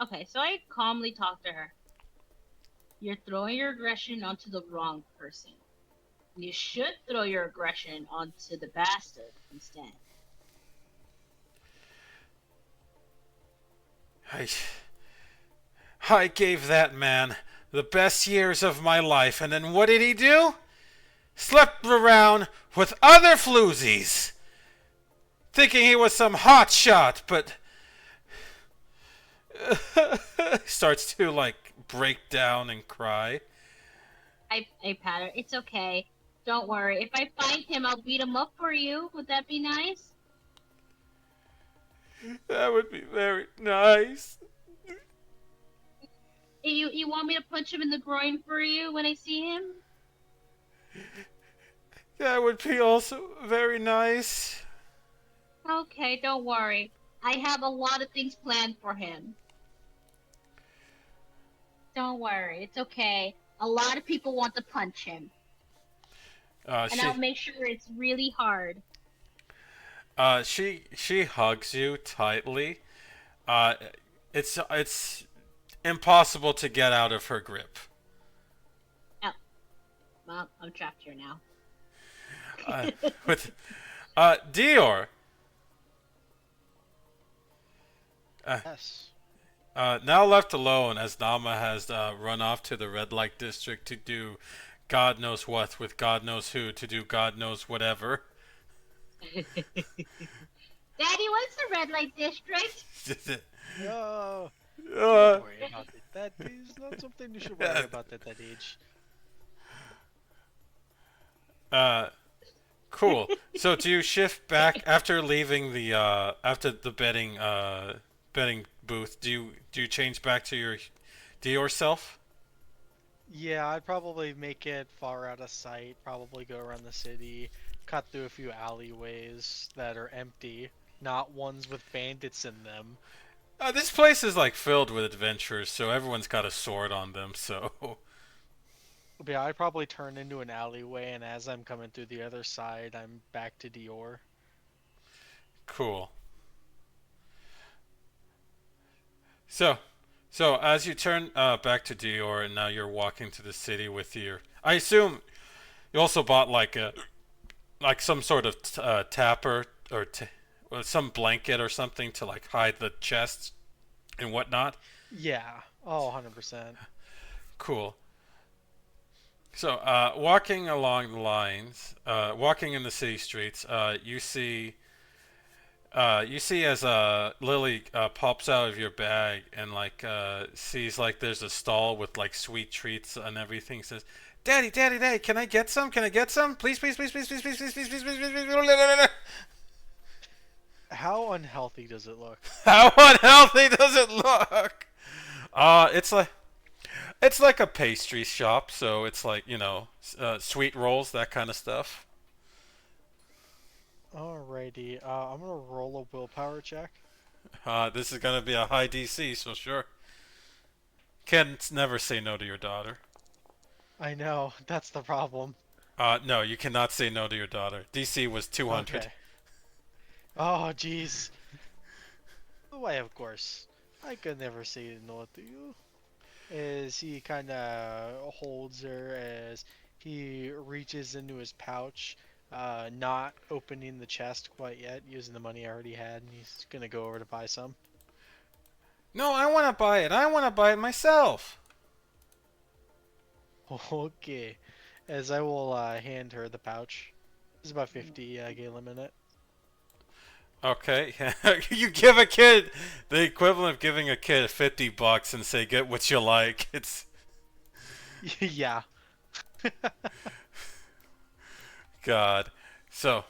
Okay, so I calmly talk to her. You're throwing your aggression onto the wrong person. You should throw your aggression onto the bastard instead. I gave that man the best years of my life, and then what did he do? Slept around with other floozies, thinking he was some hot shot, but starts to like break down and cry. I pat her. It's okay. Don't worry. If I find him, I'll beat him up for you. Would that be nice? That would be very nice. You want me to punch him in the groin for you when I see him? That would be also very nice. Okay, don't worry. I have a lot of things planned for him. Don't worry, it's okay. A lot of people want to punch him. And I'll make sure it's really hard. She hugs you tightly. It's impossible to get out of her grip. Oh. Well, I'm trapped here now. With Dior. Yes. Now left alone as Nama has run off to the red light district to do God knows what with God knows who to do God knows whatever. Daddy, what's the red light district? No. Don't worry about it. That is not something you should worry about at that age. Cool. So do you shift back after leaving the after the betting booth? Do you change back to your Dior self? Yeah, I'd probably make it far out of sight. Probably go around the city, cut through a few alleyways that are empty, not ones with bandits in them. This place is like filled with adventurers, so everyone's got a sword on them. So But yeah, I'd probably turn into an alleyway, and as I'm coming through the other side, I'm back to Dior. cool. So as you turn back to Dior, and now you're walking to the city with your. I assume you also bought like some sort of tapper or some blanket or something to like hide the chest and whatnot. Yeah. Oh, 100%. Cool. So walking along the lines, walking in the city streets, you see as Lily pops out of your bag and like sees like there's a stall with like sweet treats and everything. Says, "Daddy, Daddy, Daddy, can I get some? Can I get some? Please, please, please, please, please, please, please, please, please, please, please, please." How unhealthy does it look? How unhealthy does it look? It's like a pastry shop, so it's like sweet rolls, that kind of stuff. Alrighty, I'm gonna roll a willpower check. This is gonna be a high DC, so sure. Can never say no to your daughter. I know, that's the problem. No, you cannot say no to your daughter. DC was 200. Okay. Oh, jeez. Why, of course. I could never say no to you. As he kind of holds her as he reaches into his pouch, not opening the chest quite yet, using the money I already had, and he's gonna go over to buy some. No, I want to buy it. I want to buy it myself. Okay. As I will hand her the pouch. It's about 50 gallon in it. Okay. You give a kid the equivalent of giving a kid $50 and say, get what you like. Yeah. God. So,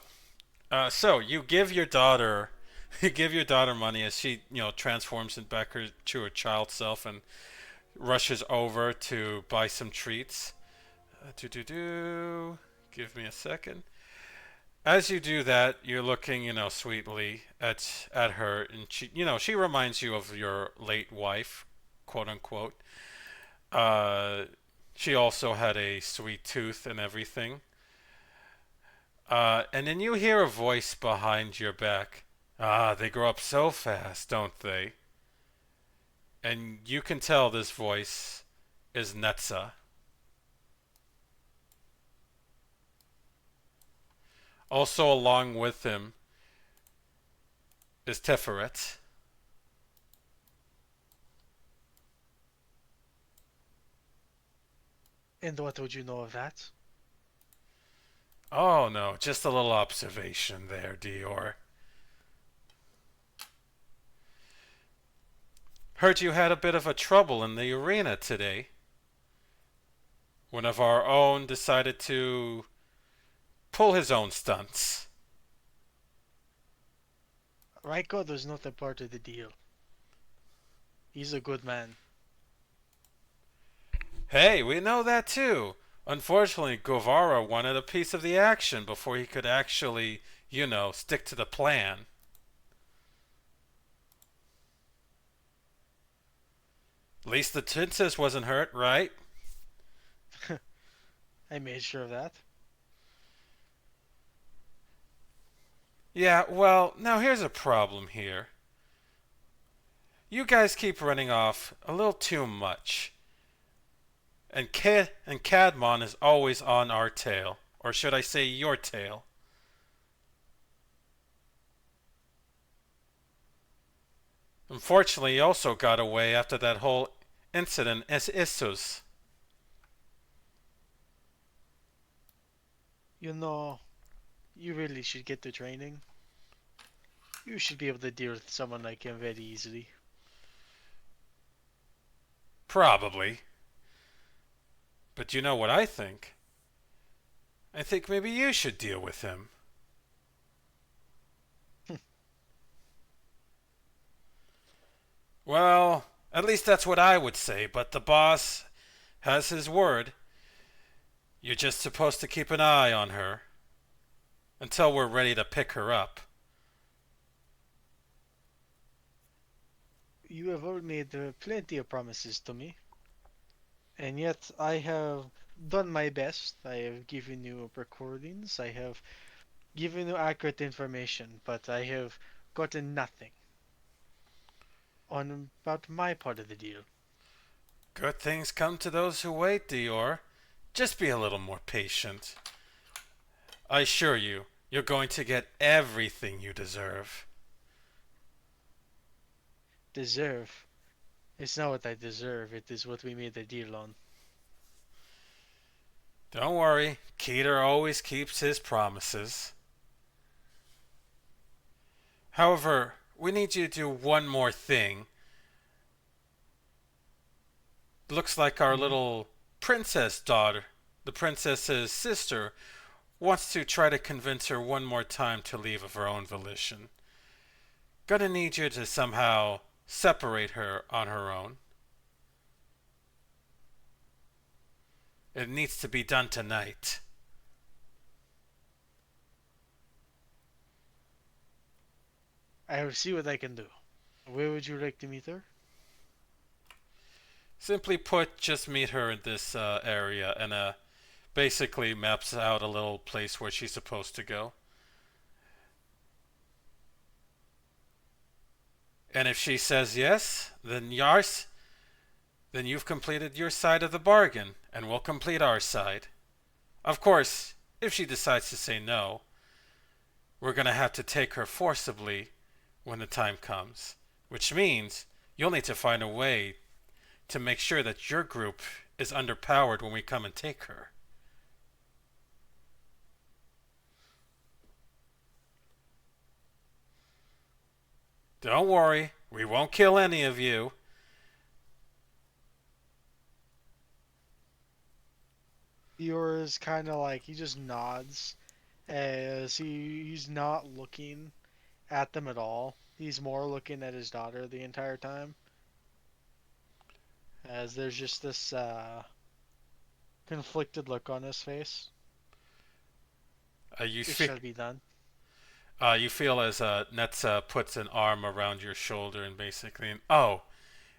so you give your daughter, you give your daughter money as she, transforms back to her child self and rushes over to buy some treats. Do. Give me a second. As you do that, you're looking, sweetly at her, and she reminds you of your late wife, quote unquote. Uh, she also had a sweet tooth and everything. And then you hear a voice behind your back. Ah, they grow up so fast, don't they? And you can tell this voice is Netza. Also, along with him is Tiferet. And what would you know of that? Oh no, just a little observation there, Dior. Heard you had a bit of a trouble in the arena today. One of our own decided to pull his own stunts. Rykard was not a part of the deal. He's a good man. Hey, we know that too. Unfortunately, Guevara wanted a piece of the action before he could actually, stick to the plan. At least the princess wasn't hurt, right? I made sure of that. Yeah, well, now here's a problem here. You guys keep running off a little too much. And Cadmon is always on our tail. Or should I say your tail? Unfortunately, he also got away after that whole incident as Issus. You know, you really should get to training. You should be able to deal with someone like him very easily. Probably. But you know what I think? I think maybe you should deal with him. Well, at least that's what I would say, but the boss has his word. You're just supposed to keep an eye on her until we're ready to pick her up. You have all made plenty of promises to me. And yet I have done my best. I have given you recordings. I have given you accurate information, but I have gotten nothing on about my part of the deal. Good things come to those who wait, Dior. Just be a little more patient. I assure you, you're going to get everything you deserve. Deserve? It's not what I deserve, it is what we made the deal on. Don't worry, Keter always keeps his promises. However, we need you to do one more thing. Looks like our little princess daughter, the princess's sister, wants to try to convince her one more time to leave of her own volition. Gonna need you to somehow separate her on her own. It needs to be done tonight. I will see what I can do. Where would you like to meet her? Simply put, just meet her in this area and basically maps out a little place where she's supposed to go. And if she says yes, then you've completed your side of the bargain, and we'll complete our side. Of course, if she decides to say no, we're going to have to take her forcibly when the time comes, which means you'll need to find a way to make sure that your group is underpowered when we come and take her. Don't worry, we won't kill any of you. Dior is kind of like, he just nods as he's not looking at them at all. He's more looking at his daughter the entire time. As there's just this conflicted look on his face. You It feel should be done. you feel as Netza puts an arm around your shoulder and basically, oh,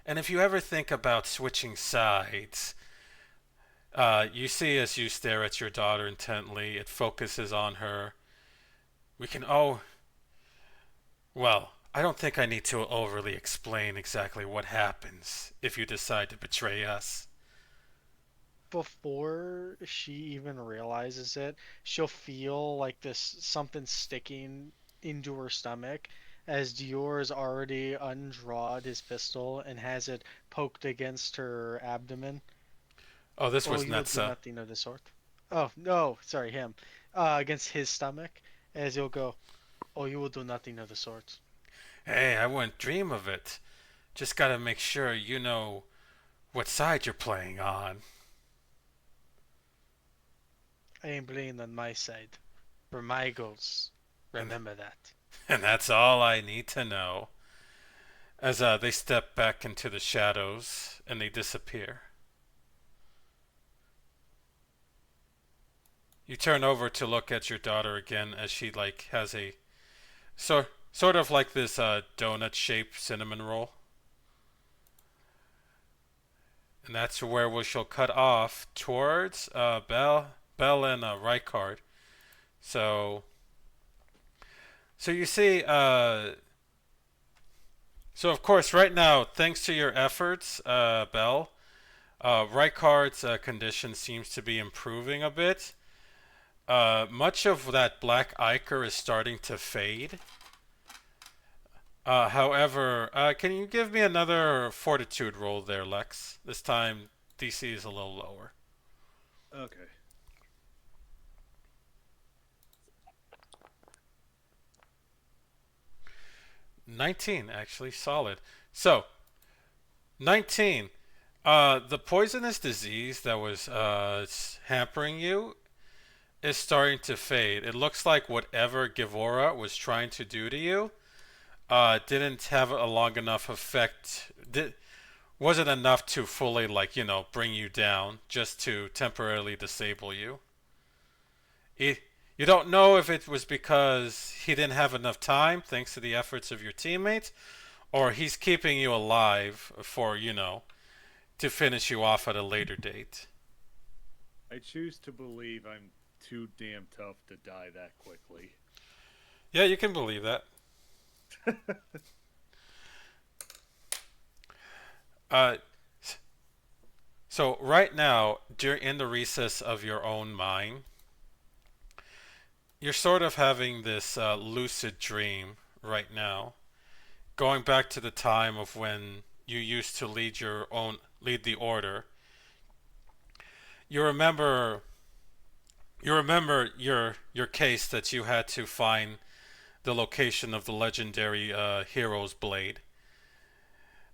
and if you ever think about switching sides, you see as you stare at your daughter intently, it focuses on her. We can, oh, well, I don't think I need to overly explain exactly what happens if you decide to betray us. Before she even realizes it, she'll feel like this something sticking into her stomach as Dior has already undrawed his pistol and has it poked against her abdomen. Oh, this Oh, was you will do Netza. nothing of the sort. Oh, no, sorry, him. Against his stomach, as he'll go, oh, you will do nothing of the sort. Hey, I wouldn't dream of it. Just gotta make sure you know what side you're playing on. I am playing on my side. For my goals. Remember that. And that's all I need to know. As they step back into the shadows and they disappear. You turn over to look at your daughter again as she like has a sort of like this donut-shaped cinnamon roll. And that's where we shall cut off towards Bell and Rykard. So you see, so of course, right now, thanks to your efforts, Bell, Rykard's condition seems to be improving a bit. Much of that black ichor is starting to fade. However, can you give me another fortitude roll there, Lex? This time, DC is a little lower. Okay. $19, actually, solid. So, 19. The poisonous disease that was hampering you is starting to fade. It looks like whatever Givora was trying to do to you didn't have a long enough effect. Wasn't enough to fully, like, bring you down, just to temporarily disable you. You don't know if it was because he didn't have enough time, thanks to the efforts of your teammates, or he's keeping you alive for, to finish you off at a later date. I choose to believe I'm too damn tough to die that quickly. Yeah, you can believe that. So right now, in the recess of your own mind, you're sort of having this lucid dream right now, going back to the time of when you used to lead the order. You remember your case that you had to find the location of the legendary hero's blade.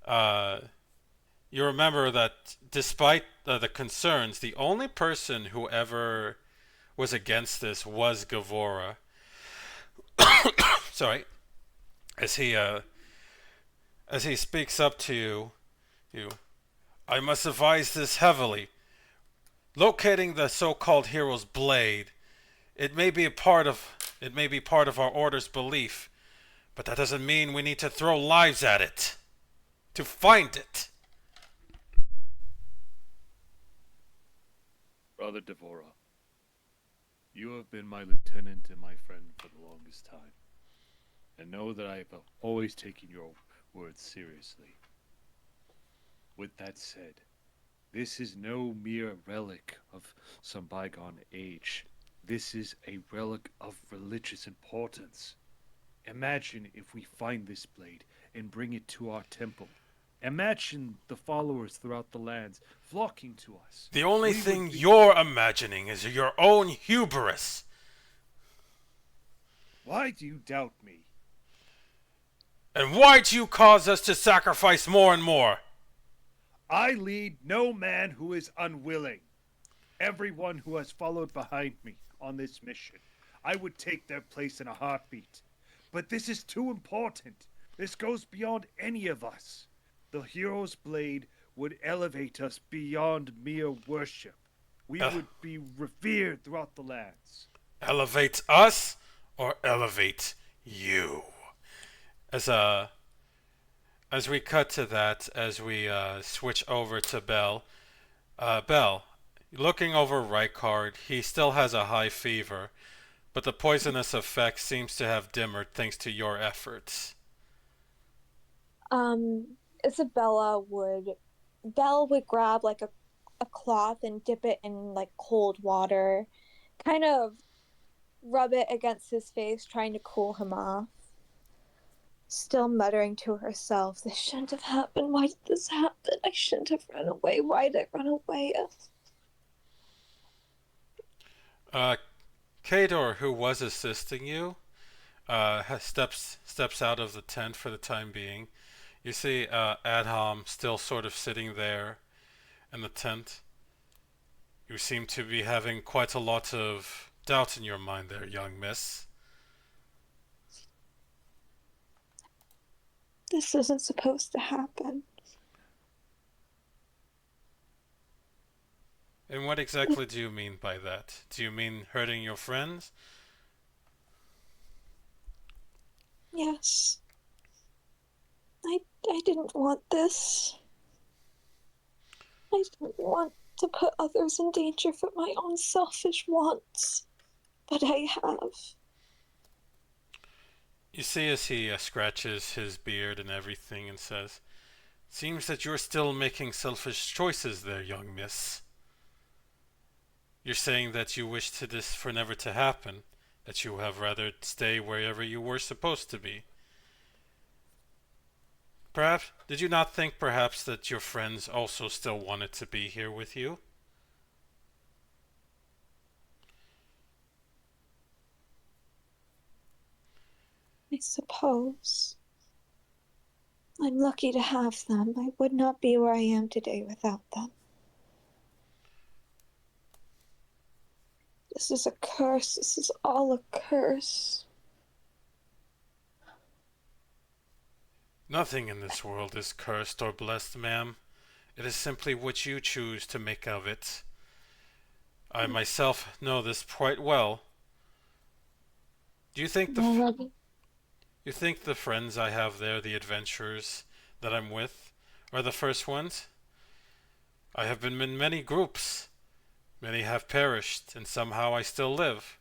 You remember that despite the concerns, the only person who ever was against this was Gavora. Sorry. As he speaks up to you, I must advise this heavily. Locating the so-called hero's blade, it may be part of our order's belief, but that doesn't mean we need to throw lives at it to find it. Brother Devora, you have been my lieutenant and my friend for the longest time, and know that I have always taken your words seriously. With that said, this is no mere relic of some bygone age. This is a relic of religious importance. Imagine if we find this blade and bring it to our temple. Imagine the followers throughout the lands flocking to us. The only thing you're imagining is your own hubris. Why do you doubt me? And why do you cause us to sacrifice more and more? I lead no man who is unwilling. everyone who has followed behind me on this mission. I would take their place in a heartbeat. But this is too important. This goes beyond any of us. The hero's blade would elevate us beyond mere worship. We would be revered throughout the lands. Elevate us or elevate you? As we cut to that, as we switch over to Bell, Bell, looking over Rykard, he still has a high fever, but the poisonous effect seems to have dimmered thanks to your efforts. Isabella would Belle would grab like a cloth and dip it in like cold water, kind of rub it against his face, trying to cool him off. Still muttering to herself, this shouldn't have happened. Why did this happen? I shouldn't have run away. Why did I run away? Kador, who was assisting you, steps out of the tent for the time being. You see Adham still sort of sitting there in the tent. You seem to be having quite a lot of doubt in your mind there, young miss. This isn't supposed to happen. And what exactly do you mean by that? Do you mean hurting your friends? Yes. I didn't want this. I didn't want to put others in danger for my own selfish wants. But I have. You see as he scratches his beard and everything and says, seems that you're still making selfish choices there, young miss. You're saying that you wish to this for never to happen, that you have rather stay wherever you were supposed to be. Perhaps, did you not think perhaps that your friends also still wanted to be here with you? I suppose. I'm lucky to have them. I would not be where I am today without them. This is a curse. This is all a curse. Nothing in this world is cursed or blessed, ma'am. It is simply what you choose to make of it. I myself know this quite well. Do you think you think the friends I have there, the adventurers that I'm with, are the first ones? I have been in many groups. Many have perished, and somehow I still live.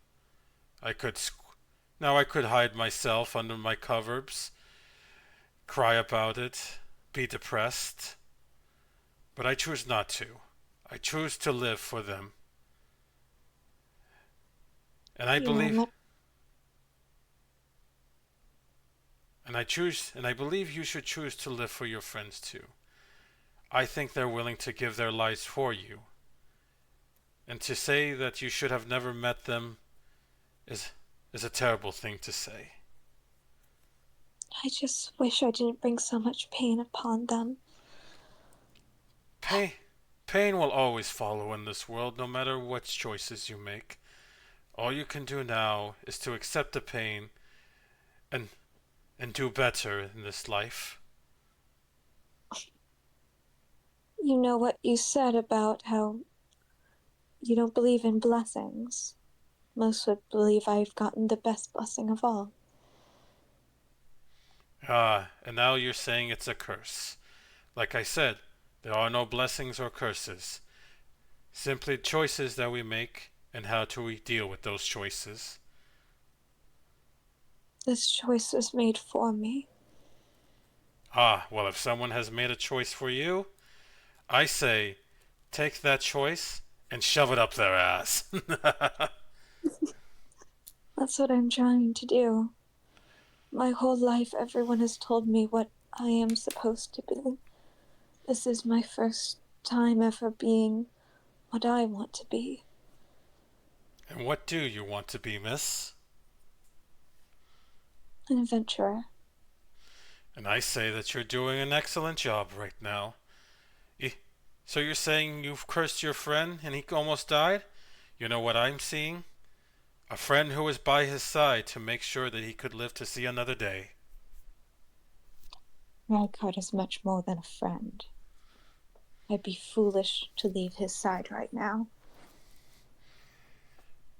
Now I could hide myself under my covers, cry about it, be depressed. But I choose not to. I choose to live for them. And I believe and I believe you should choose to live for your friends too. I think they're willing to give their lives for you. And to say that you should have never met them is a terrible thing to say. I just wish I didn't bring so much pain upon them. Pain will always follow in this world, no matter what choices you make. All you can do now is to accept the pain and do better in this life. You know what you said about how you don't believe in blessings. Most would believe I've gotten the best blessing of all. And now you're saying it's a curse. Like I said, there are no blessings or curses. Simply choices that we make and how do we deal with those choices. This choice was made for me. Well, if someone has made a choice for you, I say, take that choice and shove it up their ass. That's what I'm trying to do. My whole life, everyone has told me what I am supposed to be. This is my first time ever being what I want to be. And what do you want to be, miss? An adventurer. And I say that you're doing an excellent job right now. So you're saying you've cursed your friend and he almost died? You know what I'm seeing? A friend who was by his side to make sure that he could live to see another day. Rykard is much more than a friend. I'd be foolish to leave his side right now.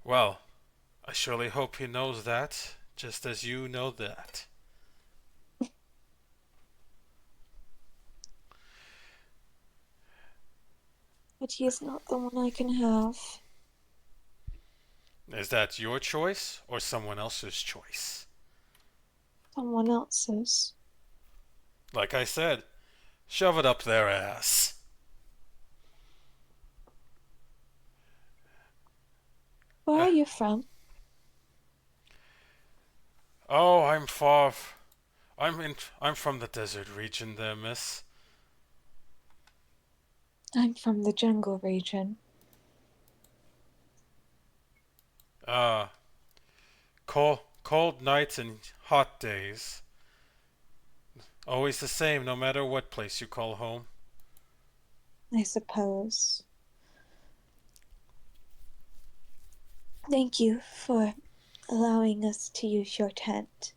Well, I surely hope he knows that, just as you know that. But he is not the one I can have. Is that your choice or someone else's choice? Someone else's. Like I said, shove it up their ass. Where are you from? Oh, I'm from the desert region there, miss. I'm from the jungle region. Cold nights and hot days. Always the same, no matter what place you call home. I suppose. Thank you for allowing us to use your tent.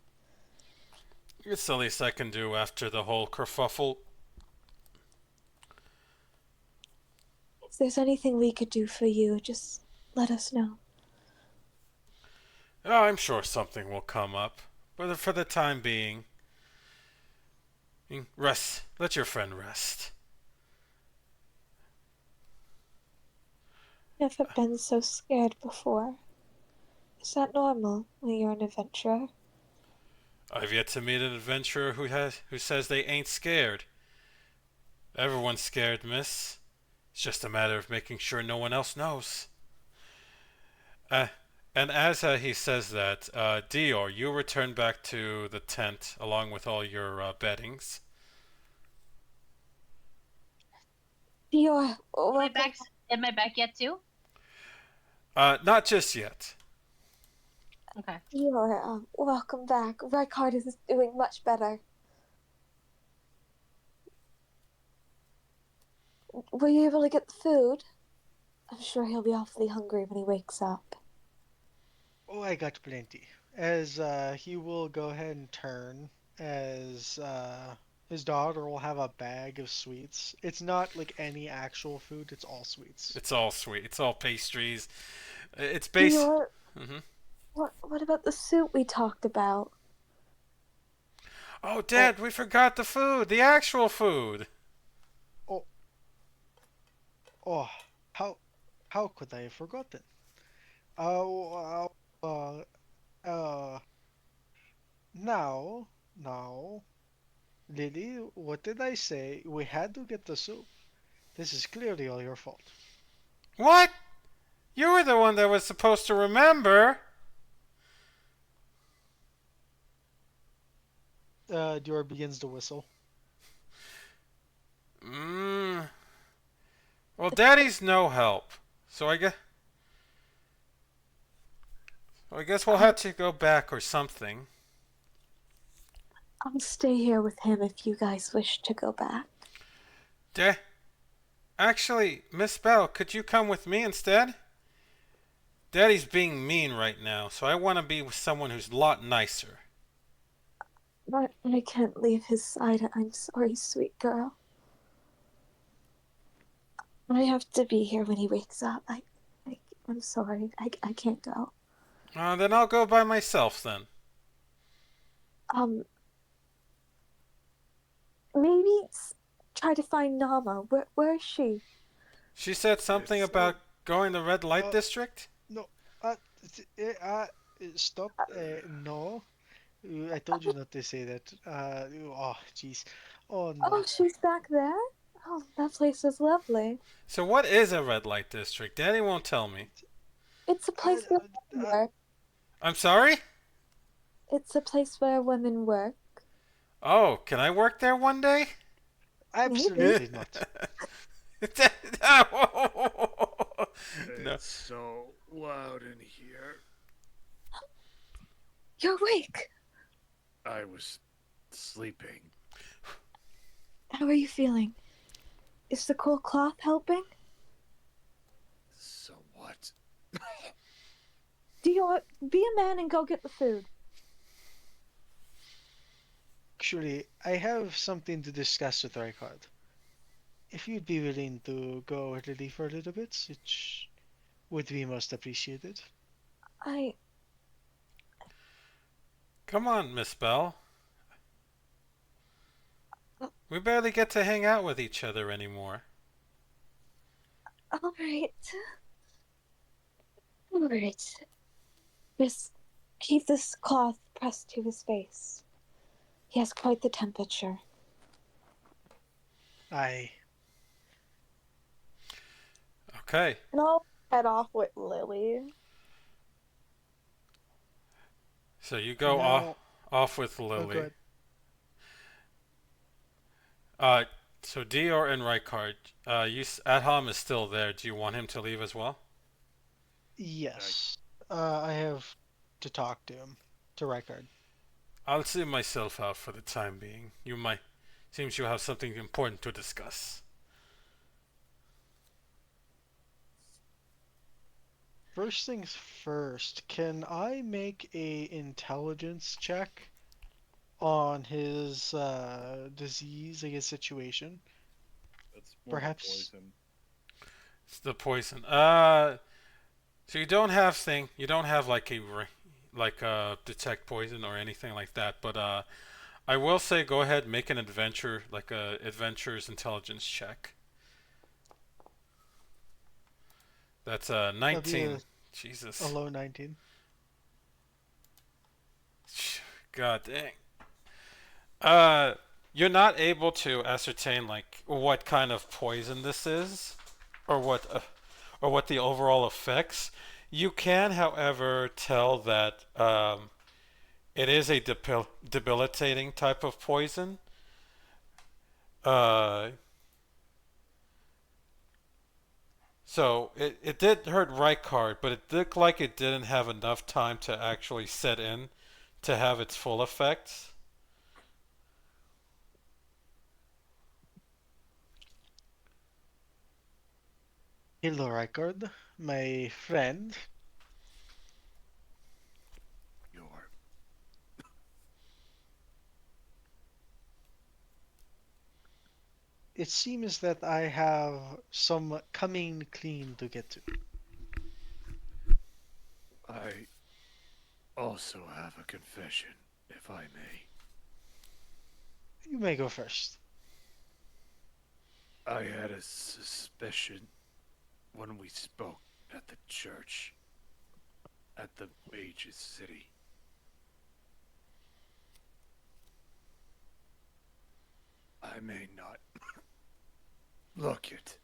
It's the least I can do after the whole kerfuffle. If there's anything we could do for you, just let us know. Oh, I'm sure something will come up. But for the time being, rest. Let your friend rest. Never been so scared before. Is that normal when you're an adventurer? I've yet to meet an adventurer who says they ain't scared. Everyone's scared, miss. It's just a matter of making sure no one else knows. And as he says that, Dior, you return back to the tent along with all your beddings. Dior, Am I back yet too? Not just yet. Okay. Dior, welcome back. Rykard is doing much better. Were you able to get the food? I'm sure he'll be awfully hungry when he wakes up. Oh, I got plenty. As he will go ahead and turn, as his daughter will have a bag of sweets. It's not like any actual food, it's all sweets. It's all sweet. It's all pastries. It's based. Dior, Mm-hmm. what about the soup we talked about? Oh, Dad, we forgot the food. The actual food. Oh, how could I have forgotten? Oh, now, Lily, what did I say? We had to get the soup. This is clearly all your fault. What? You were the one that was supposed to remember. Dior begins to whistle. Well, Daddy's no help, so I guess we'll have to go back or something. I'll stay here with him if you guys wish to go back. Actually, Miss Bell, could you come with me instead? Daddy's being mean right now, so I want to be with someone who's a lot nicer. But I can't leave his side. I'm sorry, sweet girl. I have to be here when he wakes up. I'm sorry. I can't go. Then I'll go by myself then. Maybe try to find Nama. Where is she? She said something about going to Red Light District? No, stop. No, I told you not to say that. Oh, jeez. Oh no. Oh, she's back there? Oh, that place is lovely. So what is a Red Light District? Daddy won't tell me. It's a place where women work. I'm sorry? It's a place where women work. Oh, can I work there one day? Absolutely not. No. It's so loud in here. You're awake. I was sleeping. How are you feeling? Is the cool cloth helping? So what? Do you want be a man and go get the food? Actually, I have something to discuss with Rykard. If you'd be willing to go with Lily for a little bit, it would be most appreciated. I Come on, Miss Bell. We barely get to hang out with each other anymore. all right. All right. Just keep this cloth pressed to his face. He has quite the temperature. I Okay. And I'll head off with Lily. So you go now. off with Oh, Lily. good. Uh, so Dior and Rykard, Adham is still there. Do you want him to leave as well? Yes. I have to talk to him, to Rykard. I'll see myself out for the time being. Seems you have something important to discuss. First things first, can I make a intelligence check on his disease, I guess, situation? That's more than Perhaps. poison. It's the poison. So you don't have like a detect poison or anything like that. But I will say go ahead, make an adventure, like a adventurer's intelligence check. That's That'll be 19. a Jesus. low 19. God dang. You're not able to ascertain like what kind of poison this is, or what the overall effects. You can, however, tell that it is a debilitating type of poison. Uh, so it did hurt Rykard, but it looked like it didn't have enough time to actually set in to have its full effects. Hello, Rykard, my friend. Your It seems that I have some coming clean to get to. I also have a confession, if I may. You may go first. I had a suspicion when we spoke at the church at the Mage's City. I may not look it,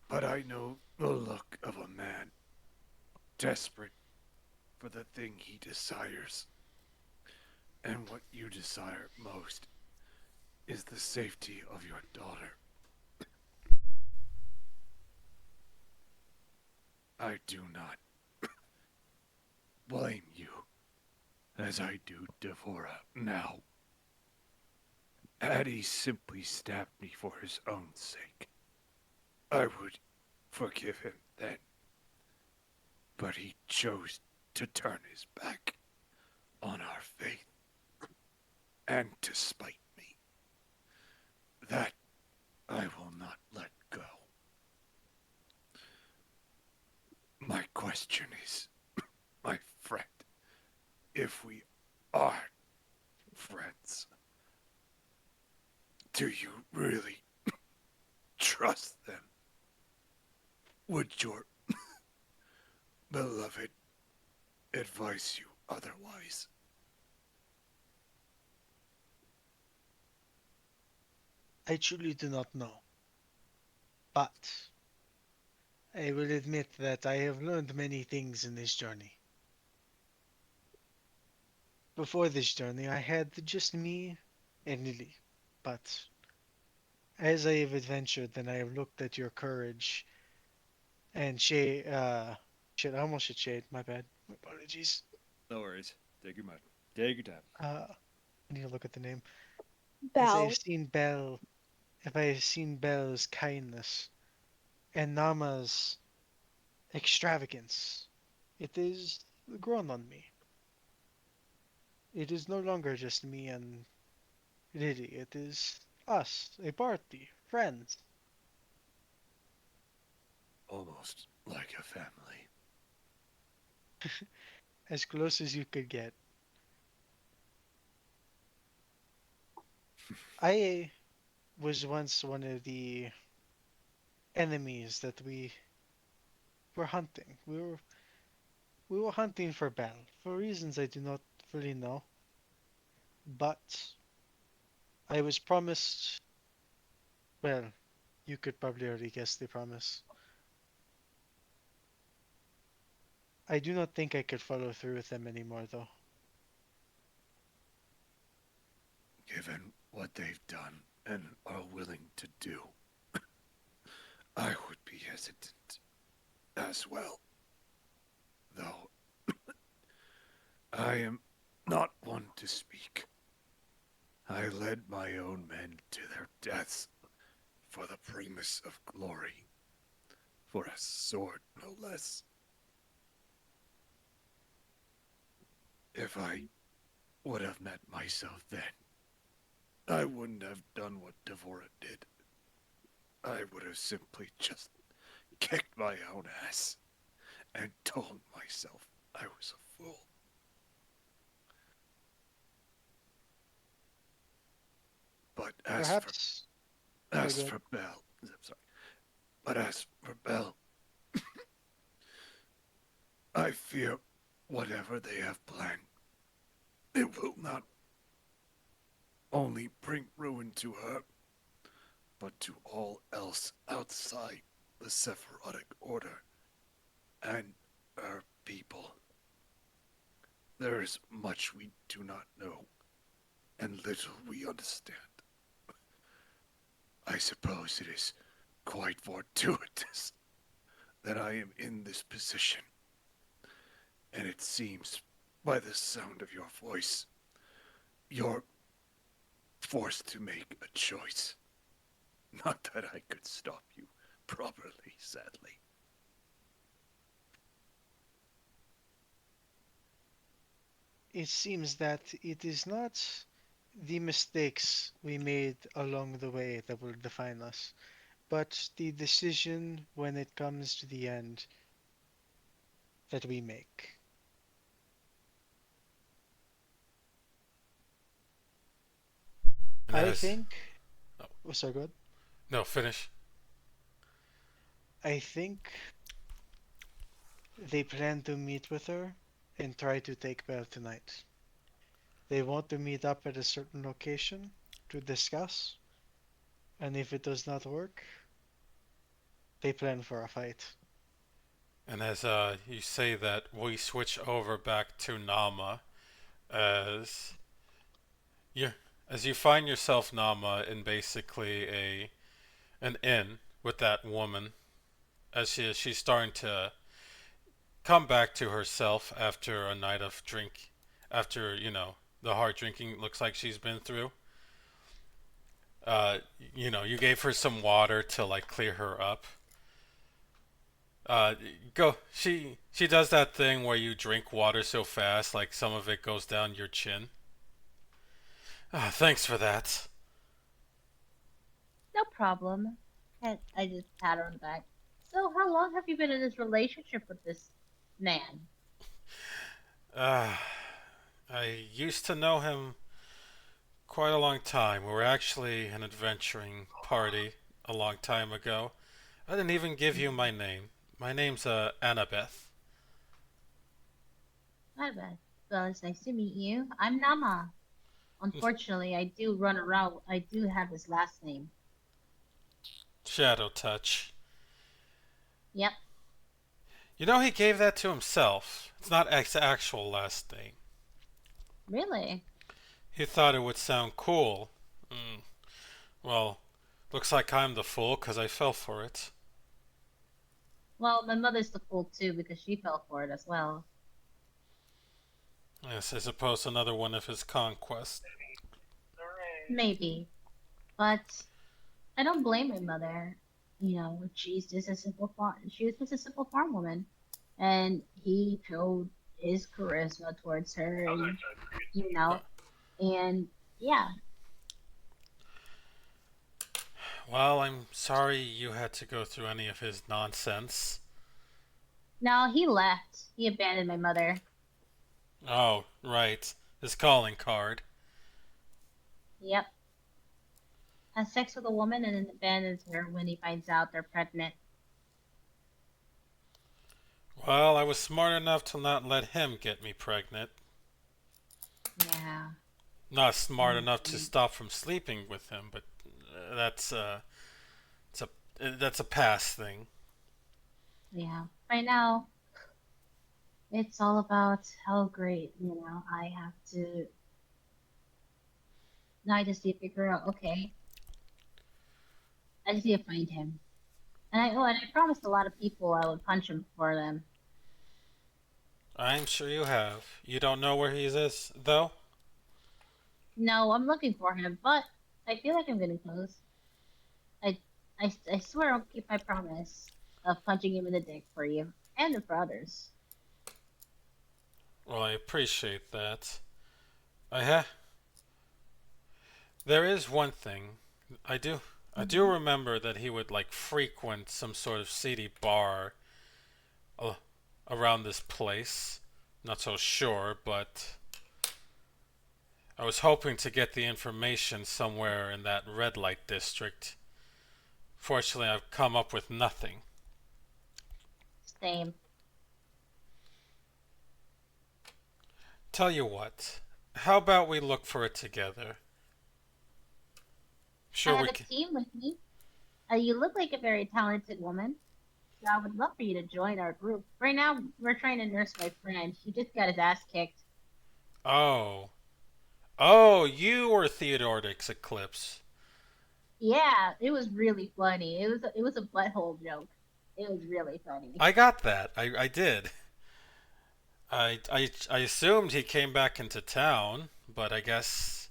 but I know the look of a man desperate for the thing he desires. And what you desire most is the safety of your daughter. I do not blame you as I do Devora now. Had he simply stabbed me for his own sake, I would forgive him then. But he chose to turn his back on our faith and to spite me. That I will not let go. My question is, my friend, if we are friends, do you really trust them? Would your beloved advise you otherwise? I truly do not know. But I will admit that I have learned many things in this journey. Before this journey, I had just me and Lily. But as I have adventured and I have looked at your courage and shade, shit, I almost said shade, my bad. My apologies. No worries. Take your time. Take your time. I need to look at the name. As I Belle. have seen Belle if I have seen Belle's kindness and Nama's extravagance, it is grown on me. It is no longer just me and Lily, it is us, a party, friends. Almost like a family. As close as you could get. I was once one of the enemies that we were hunting. We were hunting for Belle for reasons I do not fully know, but I was promised. Well, you could probably already guess the promise. I do not think I could follow through with them anymore, though. Given what they've done and are willing to do, I would be hesitant as well. Though I am not one to speak. I led my own men to their deaths for the promise of glory, for a sword no less. If I would have met myself then, I wouldn't have done what Devora did. I would have simply just kicked my own ass and told myself I was a fool. But Perhaps. as Sorry, for Belle, I'm sorry. But as for Belle, I fear whatever they have planned, it will not only bring ruin to her, but to all else outside the Sephirotic Order and her people. There is much we do not know, and little we understand. I suppose it is quite fortuitous that I am in this position, and it seems, by the sound of your voice, you're forced to make a choice. Not that I could stop you properly, sadly. It seems that it is not the mistakes we made along the way that will define us, but the decision when it comes to the end that we make. And I as think. oh, Oh, sorry, go ahead. no, finish. I think they plan to meet with her and try to take Belle tonight. They want to meet up at a certain location to discuss, and if it does not work, they plan for a fight. And as you say that, we switch over back to Nama as you as you find yourself, Nama, in basically a an inn with that woman as she's starting to come back to herself after a night of drink, after the hard drinking looks like she's been through. Uh, you gave her some water to like clear her up. Go. She does that thing where you drink water so fast, like some of it goes down your chin. Ah, thanks for that. No problem. And I just pat her on the back. So, how long have you been in this relationship with this man? Uh, I used to know him quite a long time. We were actually an adventuring party a long time ago. I didn't even give you my name. My name's Annabeth. Hi, Beth. Well, it's nice to meet you. I'm Nama. Unfortunately, I do run around. I do have his last name. Shadowtouch. Yep. You know he gave that to himself. It's not his actual last name. Really? He thought it would sound cool. Mm. Well, looks like I'm the fool because I fell for it. Well, my mother's the fool too because she fell for it as well. Yes, I suppose another one of his conquests. Maybe. But I don't blame my mother. You know, she was just a simple farm woman, and he showed his charisma towards her, and you Uh, know, and yeah. Well, I'm sorry you had to go through any of his nonsense. No, he left. He abandoned my mother. Oh, right. His calling card. Yep. Has sex with a woman and then abandons her when he finds out they're pregnant. Well, I was smart enough to not let him get me pregnant. Yeah. Not smart enough to Mhm. stop from sleeping with him, but that's it's a that's a past thing. Yeah. Right now, it's all about how great, I have to. Now I just need to figure out, okay, I just need to find him. And I promised a lot of people I would punch him for them. I'm sure you have. You don't know where he is, though? No, I'm looking for him, but I feel like I'm getting close. I, I swear I'll keep my promise of punching him in the dick for you and for others. Well, I appreciate that. I ha There is one thing. I do I do Hmm. remember that he would like frequent some sort of seedy bar uh, around this place. Not so sure, but I was hoping to get the information somewhere in that red light district. Fortunately, I've come up with nothing. Same. Tell you what, how about we look for it together? I Sure, have we a can. team with me. You look like a very talented woman. So I would love for you to join our group. Right now, we're trying to nurse my friend. He just got his ass kicked. Oh. Oh, you were Theodoric's Eclipse. Yeah, it was really funny. It was a butthole joke. It was really funny. I got that. I did. I assumed he came back into town, but I guess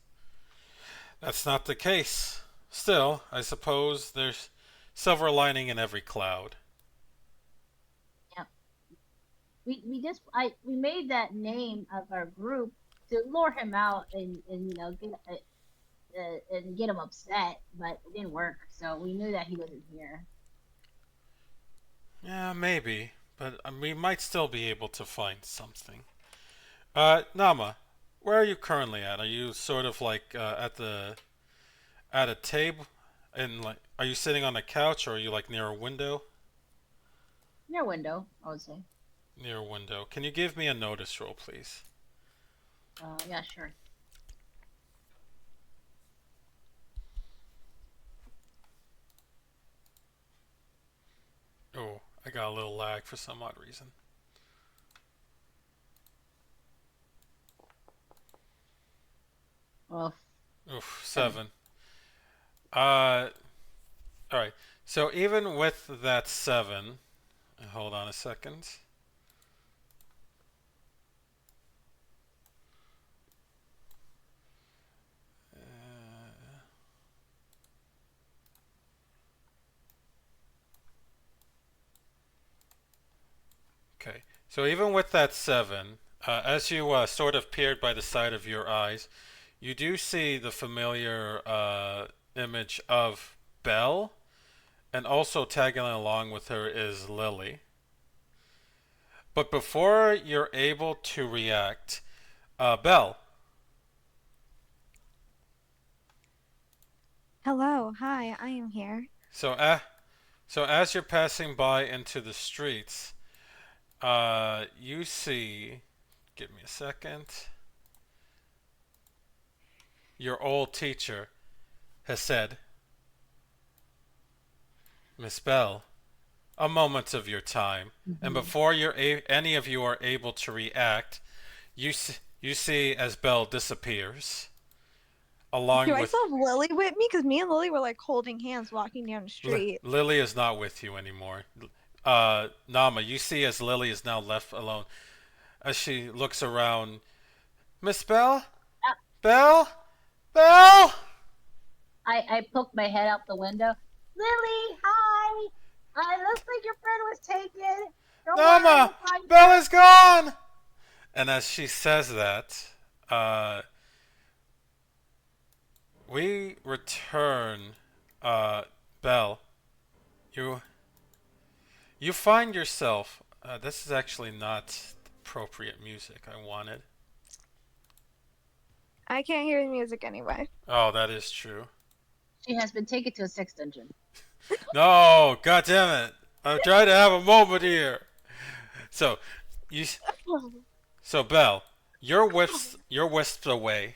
that's not the case. Still, I suppose there's silver lining in every cloud. Yeah. We made that name of our group to lure him out and and get him upset, but it didn't work. So we knew that he wasn't here. Yeah, maybe, but we might still be able to find something. Nama, where are you currently at? Are you sort of like at a table, and like, are you sitting on a couch, or are you like near a window? Near window, I would say. Near a window. Can you give me a notice roll, please? Yeah, sure. Oh, I got a little lag for some odd reason. Well, Oof, 7. 7. All right. So even with that 7, hold on a second. Uh, okay. So even with that 7, as you sort of peered by the side of your eyes, you do see the familiar image of Belle, and also tagging along with her is Lily. But before you're able to react, Belle. Hello, hi, I am here. So, so as you're passing by into the streets, you see. Give me a second. Your old teacher has said, Miss Belle, a moment of your time, and Hmm. before any of you are able to react, you see as Belle disappears, Do along I with still have Lily with me? Because me and Lily were like holding hands walking down the street. Lily is not with you anymore. Nama, you see as Lily is now left alone as she looks around. Miss Belle, Uh, Belle, Belle. I poked my head out the window. Lily, hi. Looks like your friend was taken. Don't worry, Nama! we'll find her. Bella's gone! And as she says that, we return, Belle. You you find yourself. This is actually not appropriate music I wanted. I can't hear the music anyway. Oh, that is true. She has been taken to a sex dungeon. No, god damn it! I'm trying to have a moment here. So, you. So, Belle, you're whisked away.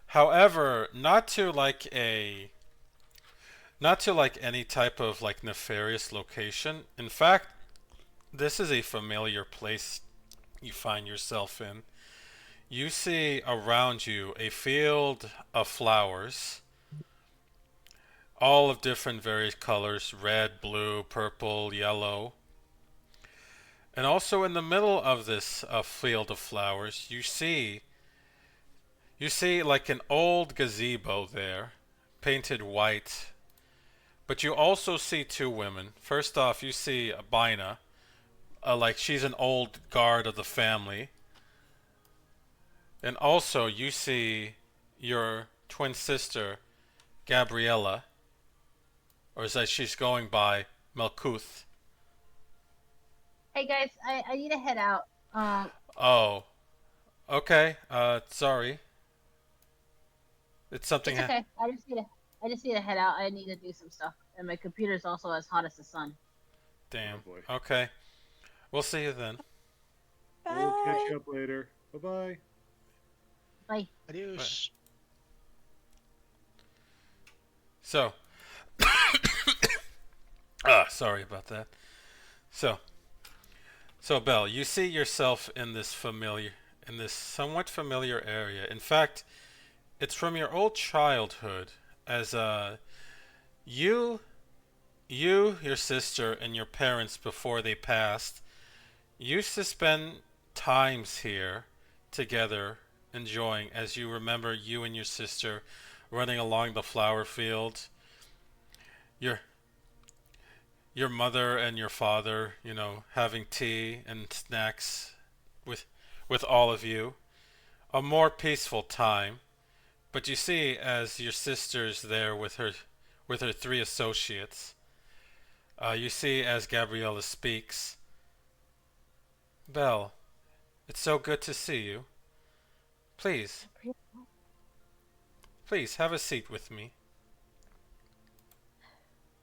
However, not to like any type of like nefarious location. In fact, this is a familiar place you find yourself in. You see around you a field of flowers, all of different various colors, red, blue, purple, yellow. And also in the middle of this field of flowers, you see like an old gazebo there, painted white. But you also see two women. First off, you see Bina, like she's an old guard of the family. And also you see your twin sister, Gabriella, or is that she's going by Melkuth. Hey guys, I need to head out. Oh, okay. Sorry. It's something. It's okay. I just need to head out. I need to do some stuff, and my computer's also as hot as the sun. Damn. Oh, boy. Okay. We'll see you then. We'll catch you up later. Bye-bye. Bye. Adios. So. Sorry about that. So Belle, you see yourself in this somewhat familiar area. In fact, it's from your old childhood, as you, your sister, and your parents before they passed used to spend times here together, enjoying. As you remember, you and your sister running along the flower field. Your mother and your father, having tea and snacks with all of you. A more peaceful time. But you see, as your sister's there with her three associates, you see as Gabriella speaks, Belle, it's so good to see you. Please have a seat with me.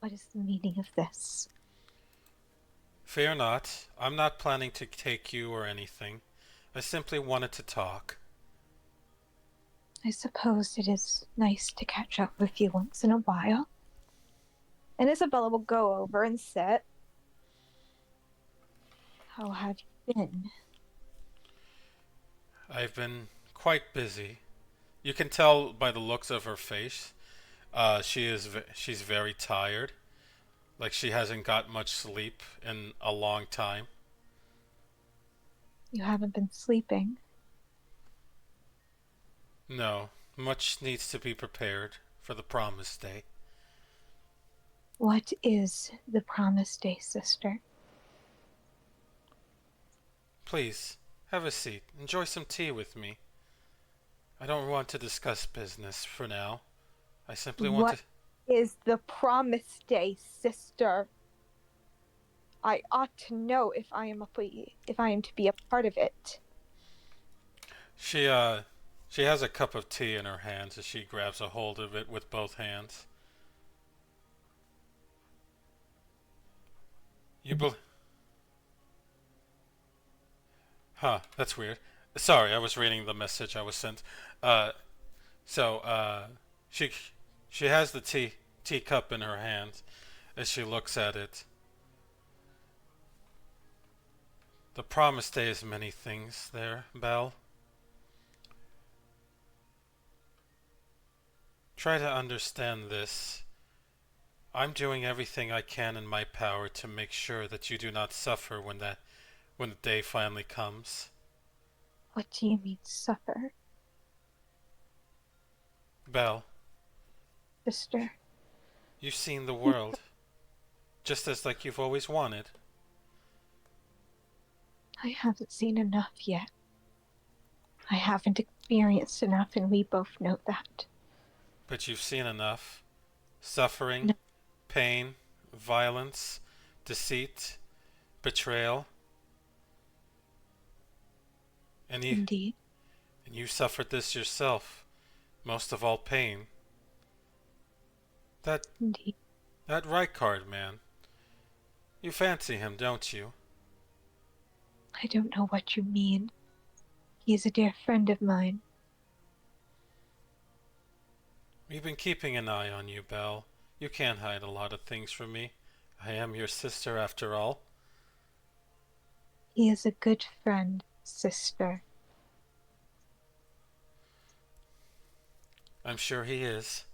What is the meaning of this? Fear not, I'm not planning to take you or anything. I simply wanted to talk. I suppose it is nice to catch up with you once in a while. And Isabella will go over and sit. How have you been? I've been quite busy. You can tell by the looks of her face. She's very tired. Like she hasn't got much sleep in a long time. You haven't been sleeping. No, much needs to be prepared for the promise day. What is the promise day, sister? Please, have a seat. Enjoy some tea with me. I don't want to discuss business for now. I simply want to... What is the promise day, sister? I ought to know if I am to be a part of it. She has a cup of tea in her hands as she grabs a hold of it with both hands. Huh, that's weird. Sorry, I was reading the message I was sent. She has the teacup in her hand as she looks at it. The promise day is many things there, Belle. Try to understand this. I'm doing everything I can in my power to make sure that you do not suffer when the day finally comes. What do you mean, suffer? Belle. sister. You've seen the world. Just as like you've always wanted. I haven't seen enough yet. I haven't experienced enough, and we both know that. But you've seen enough. Suffering, No. pain, violence, deceit, betrayal. And Indeed. you suffered this yourself. Most of all, pain. Indeed. That Rykard man. You fancy him, don't you? I don't know what you mean. He is a dear friend of mine. We've been keeping an eye on you, Belle. You can't hide a lot of things from me. I am your sister after all. He is a good friend, sister. I'm sure he is.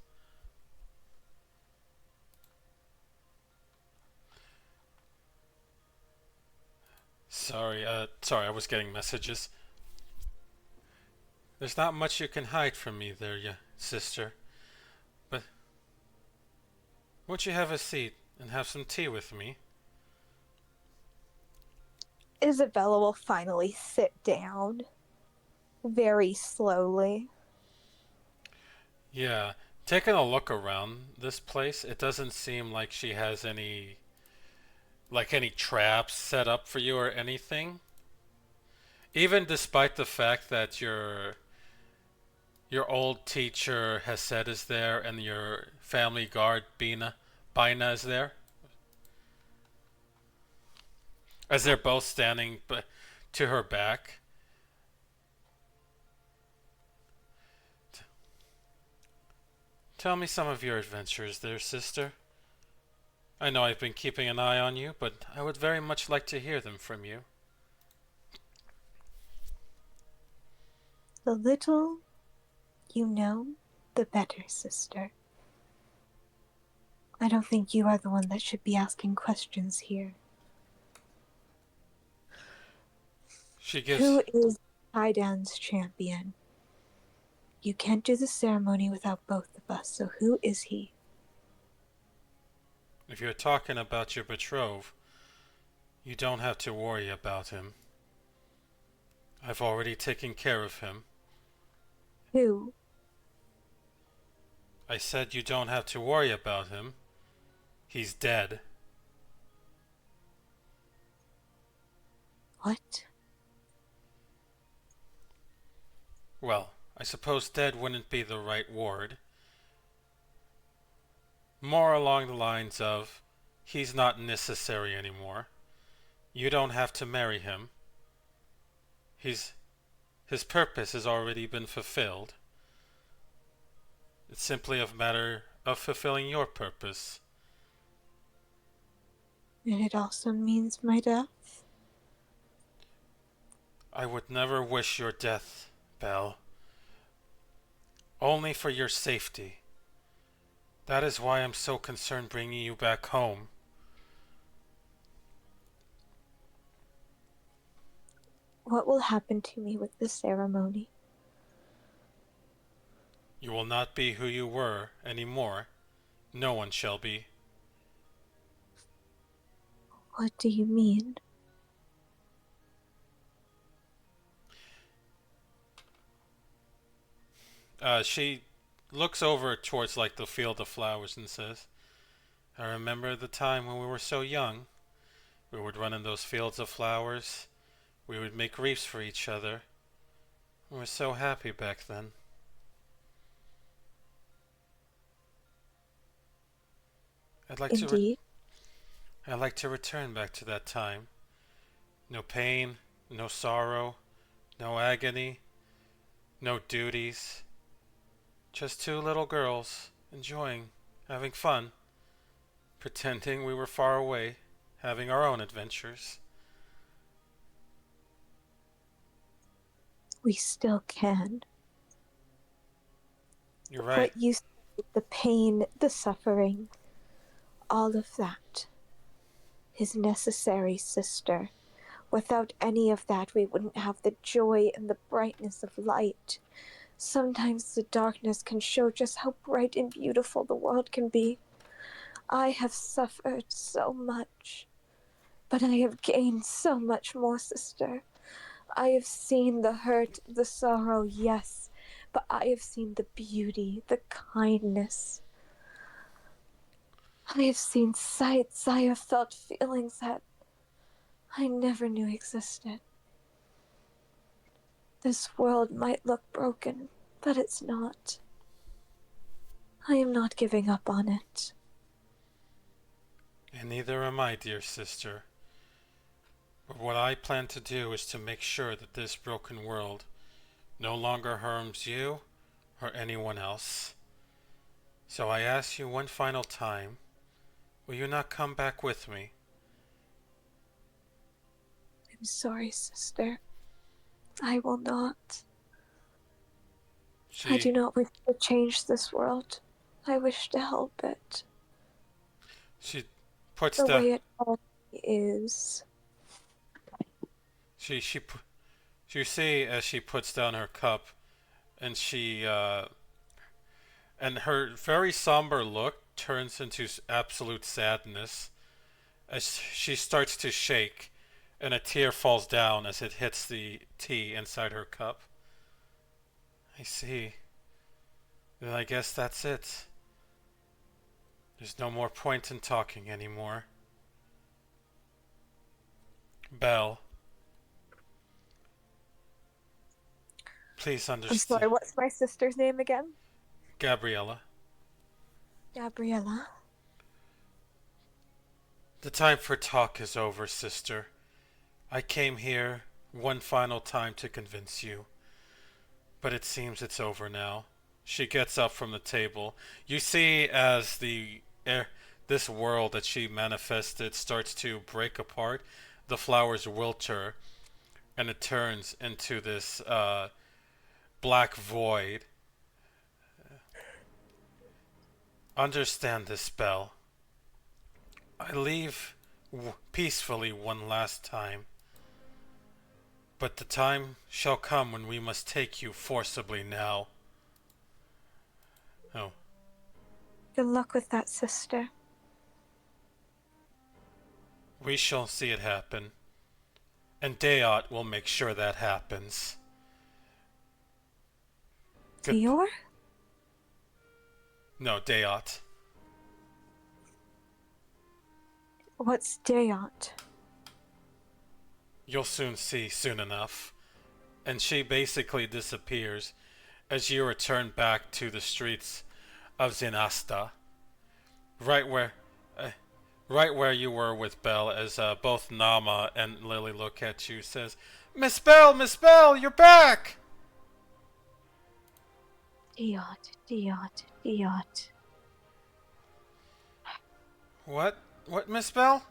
Sorry, I was getting messages. There's not much you can hide from me there, sister. But won't you have a seat and have some tea with me? Isabella will finally sit down. Very slowly. Yeah, taking a look around this place, it doesn't seem like she has any traps set up for you or anything. Even despite the fact that your old teacher Hesed is there and your family guard Bina is there. As they're both standing to her back. Tell me some of your adventures there, sister. I know I've been keeping an eye on you, but I would very much like to hear them from you. The little you know, the better, sister. I don't think you are the one that should be asking questions here. Who is Haidan's champion? You can't do the ceremony without both of us, so who is he? If you're talking about your betrothed, you don't have to worry about him. I've already taken care of him. Who? I said you don't have to worry about him. He's dead. What? Well, I suppose dead wouldn't be the right word. More along the lines of, he's not necessary anymore. You don't have to marry him. His purpose has already been fulfilled. It's simply a matter of fulfilling your purpose. And it also means my death? I would never wish your death, Belle. Only for your safety. That is why I'm so concerned bringing you back home. What will happen to me with the ceremony? You will not be who you were anymore. No one shall be. What do you mean? She looks over towards like the field of flowers and says, I remember the time when we were so young. We would run in those fields of flowers. We would make wreaths for each other. We were so happy back then. I'd like to return back to that time. No pain, no sorrow, no agony, no duties. Just two little girls, enjoying, having fun, pretending we were far away, having our own adventures. We still can. You're right. What you said, the pain, the suffering, all of that is necessary, sister. Without any of that, we wouldn't have the joy and the brightness of light. Sometimes the darkness can show just how bright and beautiful the world can be. I have suffered so much, but I have gained so much more, sister. I have seen the hurt, the sorrow, yes, but I have seen the beauty, the kindness. I have seen sights, I have felt feelings that I never knew existed. This world might look broken, but it's not. I am not giving up on it. And neither am I, dear sister. But what I plan to do is to make sure that this broken world no longer harms you or anyone else. So I ask you one final time, will you not come back with me? I'm sorry, sister. I will not. I do not wish to change this world. I wish to help it. She puts the way it already is. You see as she puts down her cup, and and her very somber look turns into absolute sadness as she starts to shake, and a tear falls down as it hits the tea inside her cup. I see. Then I guess that's it. There's no more point in talking anymore. Belle. Please I'm understand. sorry, what's my sister's name again? Gabriella. Gabriella. The time for talk is over, sister. I came here one final time to convince you. But it seems it's over now. She gets up from the table. You see as this world that she manifested starts to break apart, the flowers wilter, and it turns into this black void. Understand this, spell. I leave peacefully one last time. But the time shall come when we must take you forcibly now. Oh. Good luck with that, sister. We shall see it happen. And Dayot will make sure that happens. Dior? No, Dayot. What's Dayot? You'll soon see, soon enough. And she basically disappears as you return back to the streets of Zinasta. Right where you were with Belle, as both Nama and Lily look at you, says, Miss Belle, you're back! Diot. What, Miss Belle?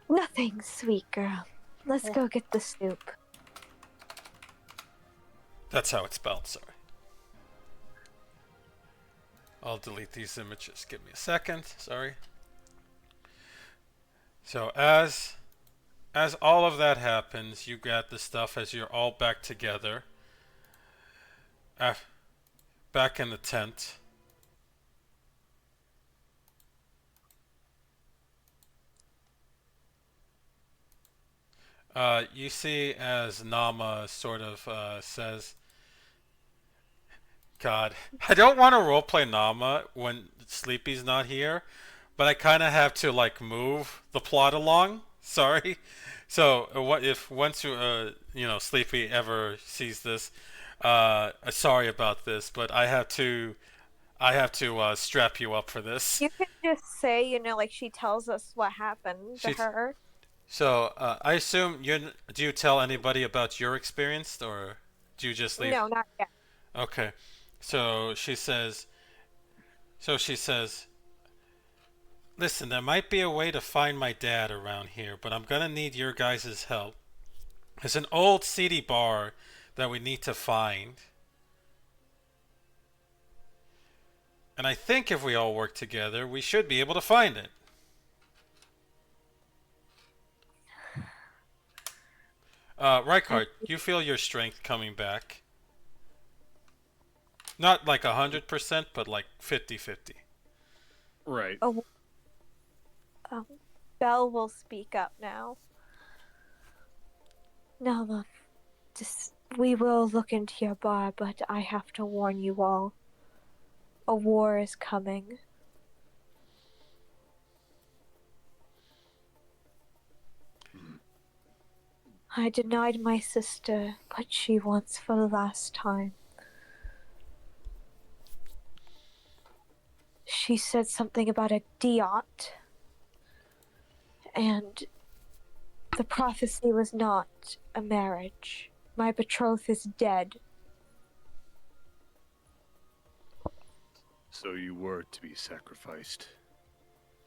Nothing, sweet girl. Let's go get the soup. That's how it's spelled, sorry. I'll delete these images. Give me a second, sorry. So as all of that happens, you got the stuff as you're all back together. Back in the tent. You see as Nama sort of says, God, I don't want to roleplay Nama when Sleepy's not here, but I kind of have to like move the plot along. Sorry. So what if once Sleepy ever sees this? Sorry about this, but I have to strap you up for this. You could just say, like she tells us what happened to her. So I assume do you tell anybody about your experience, or do you just leave? No, not yet. Okay. So she says, listen, there might be a way to find my dad around here, but I'm gonna need your guys' help. There's an old seedy bar that we need to find. And I think if we all work together, we should be able to find it. Rykard, you feel your strength coming back. Not like 100%, but like 50-50. Right. Oh, Belle will speak up now. Now, look, we will look into your bar, but I have to warn you all. A war is coming. I denied my sister what she wants for the last time. She said something about a Dior, and the prophecy was not a marriage. My betrothed is dead. So you were to be sacrificed.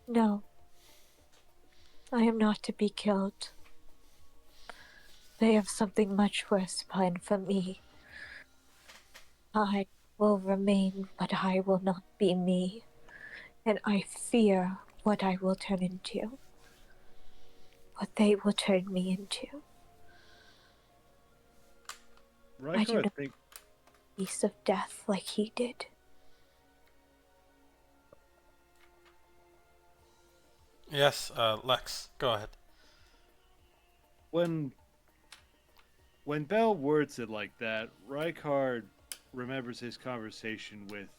No. I am not to be killed. They have something much worse planned for me. I will remain, but I will not be me. And I fear what I will turn into. What they will turn me into. I do not think piece of death like he did. Yes, Lex, go ahead. when Bell words it like that, Rykard remembers his conversation with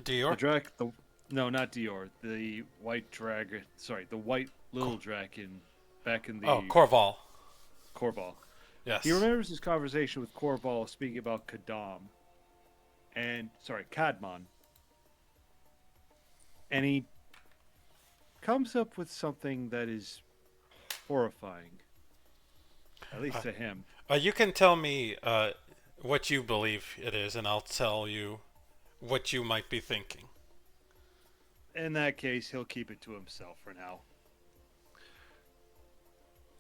Dior? no, not Dior, the white dragon. Sorry, the white little dragon back in the Corval. Corval. Yes. He remembers his conversation with Corval speaking about Cadmon. And he comes up with something that is horrifying. At least to him. You can tell me what you believe it is, and I'll tell you what you might be thinking. In that case, he'll keep it to himself for now.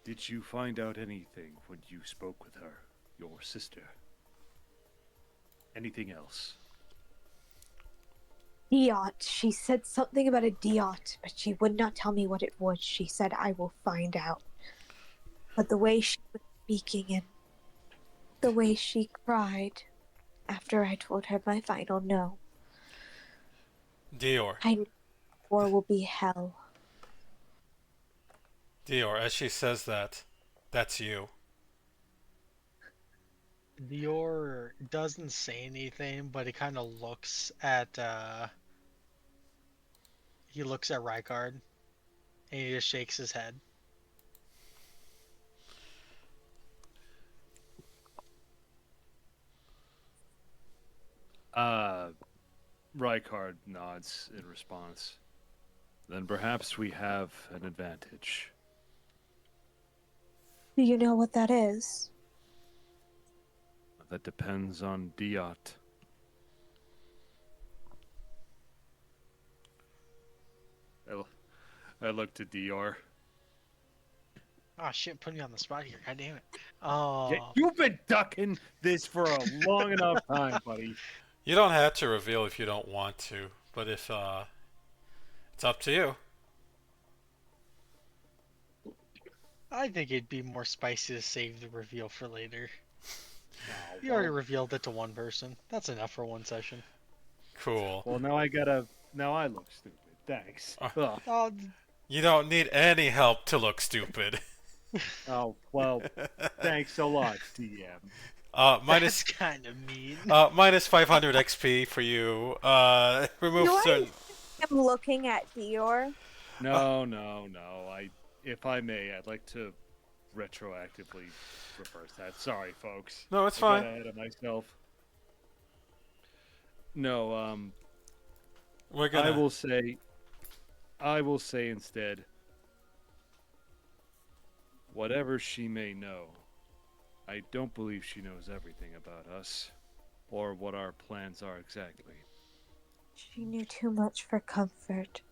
Did you find out anything when you spoke with her, your sister? Anything else? Diot. She said something about a Diot, but she would not tell me what it was. She said, I will find out. But the way she was speaking and the way she cried after I told her my final no. Dior. I know war will be hell. Dior, as she says that, that's you. Dior doesn't say anything, but he kind of looks at Rykard, and he just shakes his head. Rykard nods in response. Then perhaps we have an advantage. Do you know what that is? That depends on Diot. I looked at Dior. Oh shit, putting me on the spot here. God damn it. Oh. Yeah, you've been ducking this for a long enough time, buddy. You don't have to reveal if you don't want to, but if it's up to you. I think it'd be more spicy to save the reveal for later. You already revealed it to one person. That's enough for one session. Cool. Well, now I look stupid. Thanks. Oh, You don't need any help to look stupid. Oh, well, thanks a lot, DM. Minus that's kind of mean. minus 500 XP for you. Remove certain. I'm looking at Dior. No. If I may, I'd like to retroactively reverse that. Sorry, folks. No, it's I fine. got ahead of myself. No, We're gonna. I will say instead, whatever she may know, I don't believe she knows everything about us, or what our plans are exactly. She knew too much for comfort.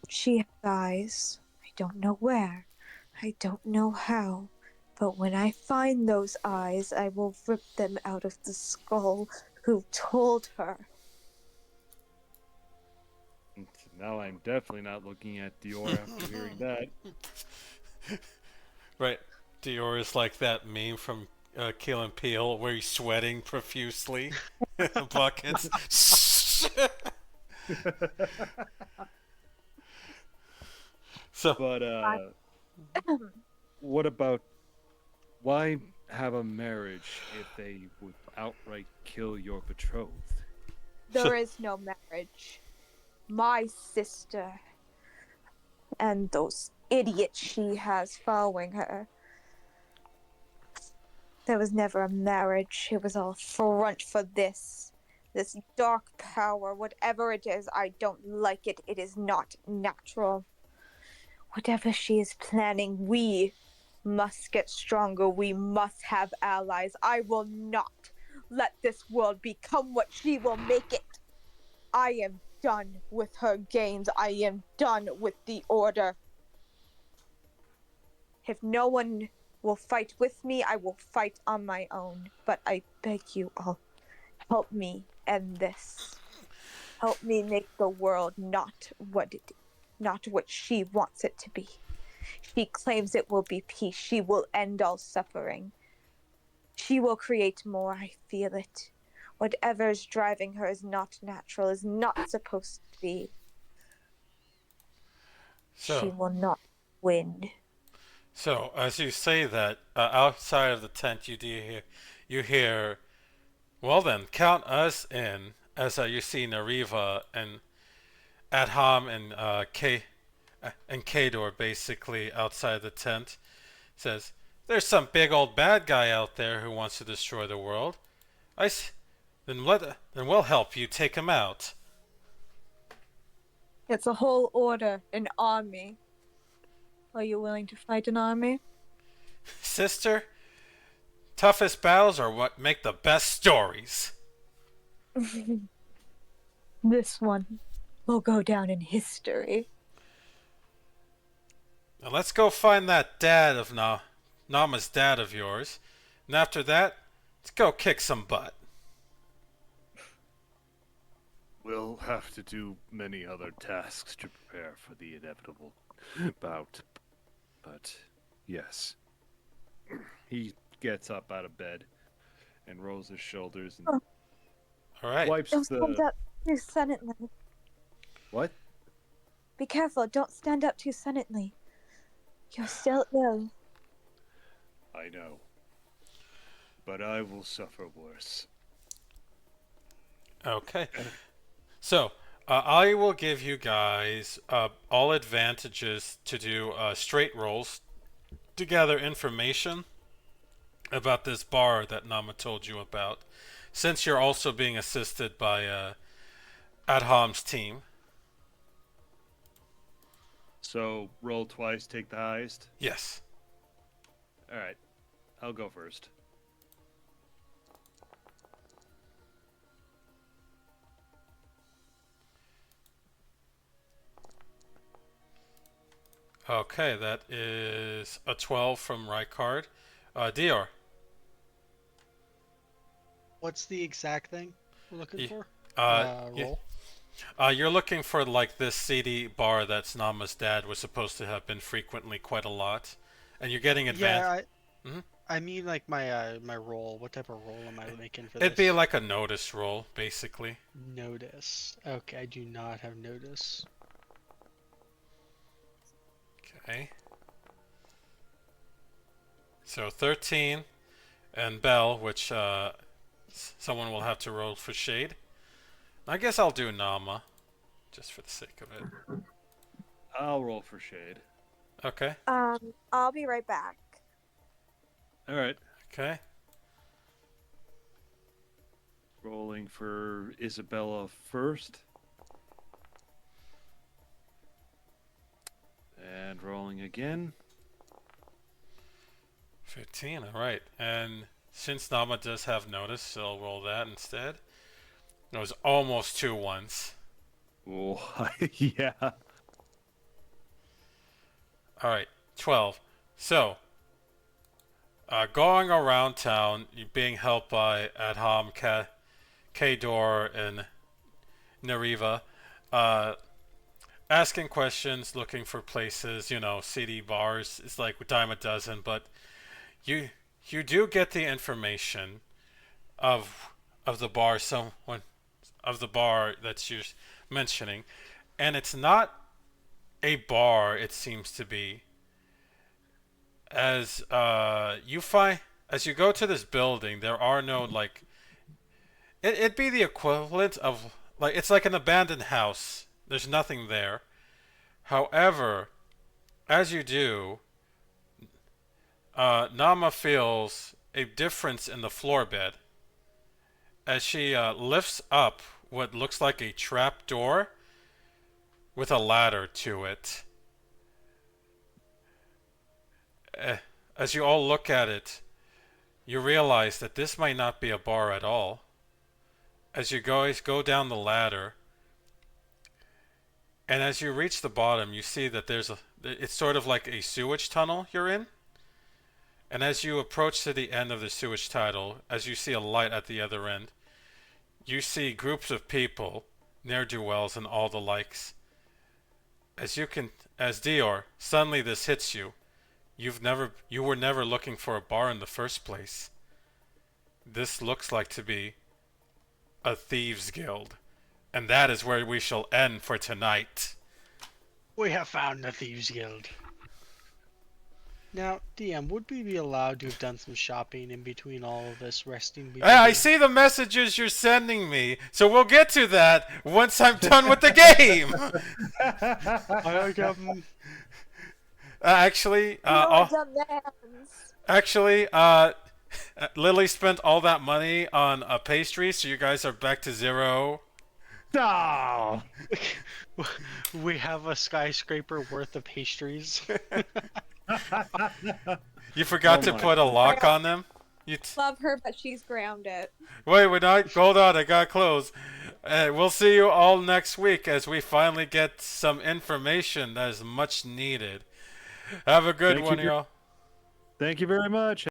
She has eyes. I don't know where. I don't know how. But when I find those eyes, I will rip them out of the skull who told her. Now I'm definitely not looking at Dior after hearing that. Right. Dior is like that meme from Keel and Peele where he's sweating profusely in buckets. So, But what about why have a marriage if they would outright kill your betrothed? There is no marriage. My sister and those idiots she has following her. There was never a marriage. It was all front for this. This dark power, whatever it is, I don't like it. It is not natural. Whatever she is planning, we must get stronger. We must have allies. I will not let this world become what she will make it. I am done with her games. I am done with the Order. If no one will fight with me, I will fight on my own. But I beg you all, help me end this. Help me make the world not what she wants it to be. She claims it will be peace. She will end all suffering. She will create more. I feel it. Whatever is driving her is not natural, is not supposed to be. She will not win. So, as you say that, outside of the tent, you hear, well then, count us in, as you see Nariva and Adham and Kador basically outside the tent, says, there's some big old bad guy out there who wants to destroy the world. Then we'll help you take him out. It's a whole order, an army. Are you willing to fight an army? Sister, toughest battles are what make the best stories. This one will go down in history. Now let's go find that dad of Nama's dad of yours. And after that, let's go kick some butt. We'll have to do many other tasks to prepare for the inevitable bout. But, yes. He gets up out of bed and rolls his shoulders and Alright. wipes Don't the... stand up too suddenly. What? Be careful, don't stand up too suddenly. You're still ill. I know. But I will suffer worse. Okay. So, I will give you guys all advantages to do straight rolls to gather information about this bar that Nama told you about, since you're also being assisted by Adham's team. So, roll twice, take the highest? Yes. Alright. I'll go first. Okay, that is a 12 from Rykard. Dior. What's the exact thing we're looking for? Yeah. Roll. You're looking for like this seedy bar that's Nama's dad was supposed to have been frequently quite a lot, and you're getting advantage. Yeah, I mean like my my roll. What type of roll am I making for It'd this? be like a notice roll, basically. Notice. Okay, I do not have notice. Okay. So 13, and Bell, which someone will have to roll for Shade. I guess I'll do Nama, just for the sake of it. I'll roll for Shade. Okay. I'll be right back. Alright. Okay. Rolling for Isabella first. And rolling again. 15, alright. And since Nama does have notice, so I'll roll that instead. It was almost 2 ones. Oh, yeah. Alright, 12. So, going around town, you're being helped by Adham, Kador, and Nariva. asking questions, looking for places, CD bars. It's like a dime a dozen, but you you do get the information of the bar someone of the bar that you're mentioning, and it's not a bar. It seems to be as you find as you go to this building, there are no like it'd be the equivalent of like it's like an abandoned house. There's nothing there. However, as you do, Nama feels a difference in the floor bed as she lifts up what looks like a trap door with a ladder to it. As you all look at it, you realize that this might not be a bar at all. As you guys go down the ladder, and as you reach the bottom, you see that it's sort of like a sewage tunnel you're in. And as you approach to the end of the sewage tunnel, as you see a light at the other end, you see groups of people, ne'er-do-wells and all the likes. As Dior, suddenly this hits you. You were never looking for a bar in the first place. This looks like to be a thieves' guild. And that is where we shall end for tonight. We have found the Thieves Guild. Now, DM, would we be allowed to have done some shopping in between all of this resting? Hey, I see the messages you're sending me, so we'll get to that once I'm done with the game. Actually, Lily spent all that money on a pastry, so you guys are back to 0. Oh. We have a skyscraper worth of pastries. You forgot to put a lock on them? Love her, but she's grounded. Wait, we're not. Hold on, I gotta close. We'll see you all next week as we finally get some information that is much needed. Have a good one, y'all. Thank you very much.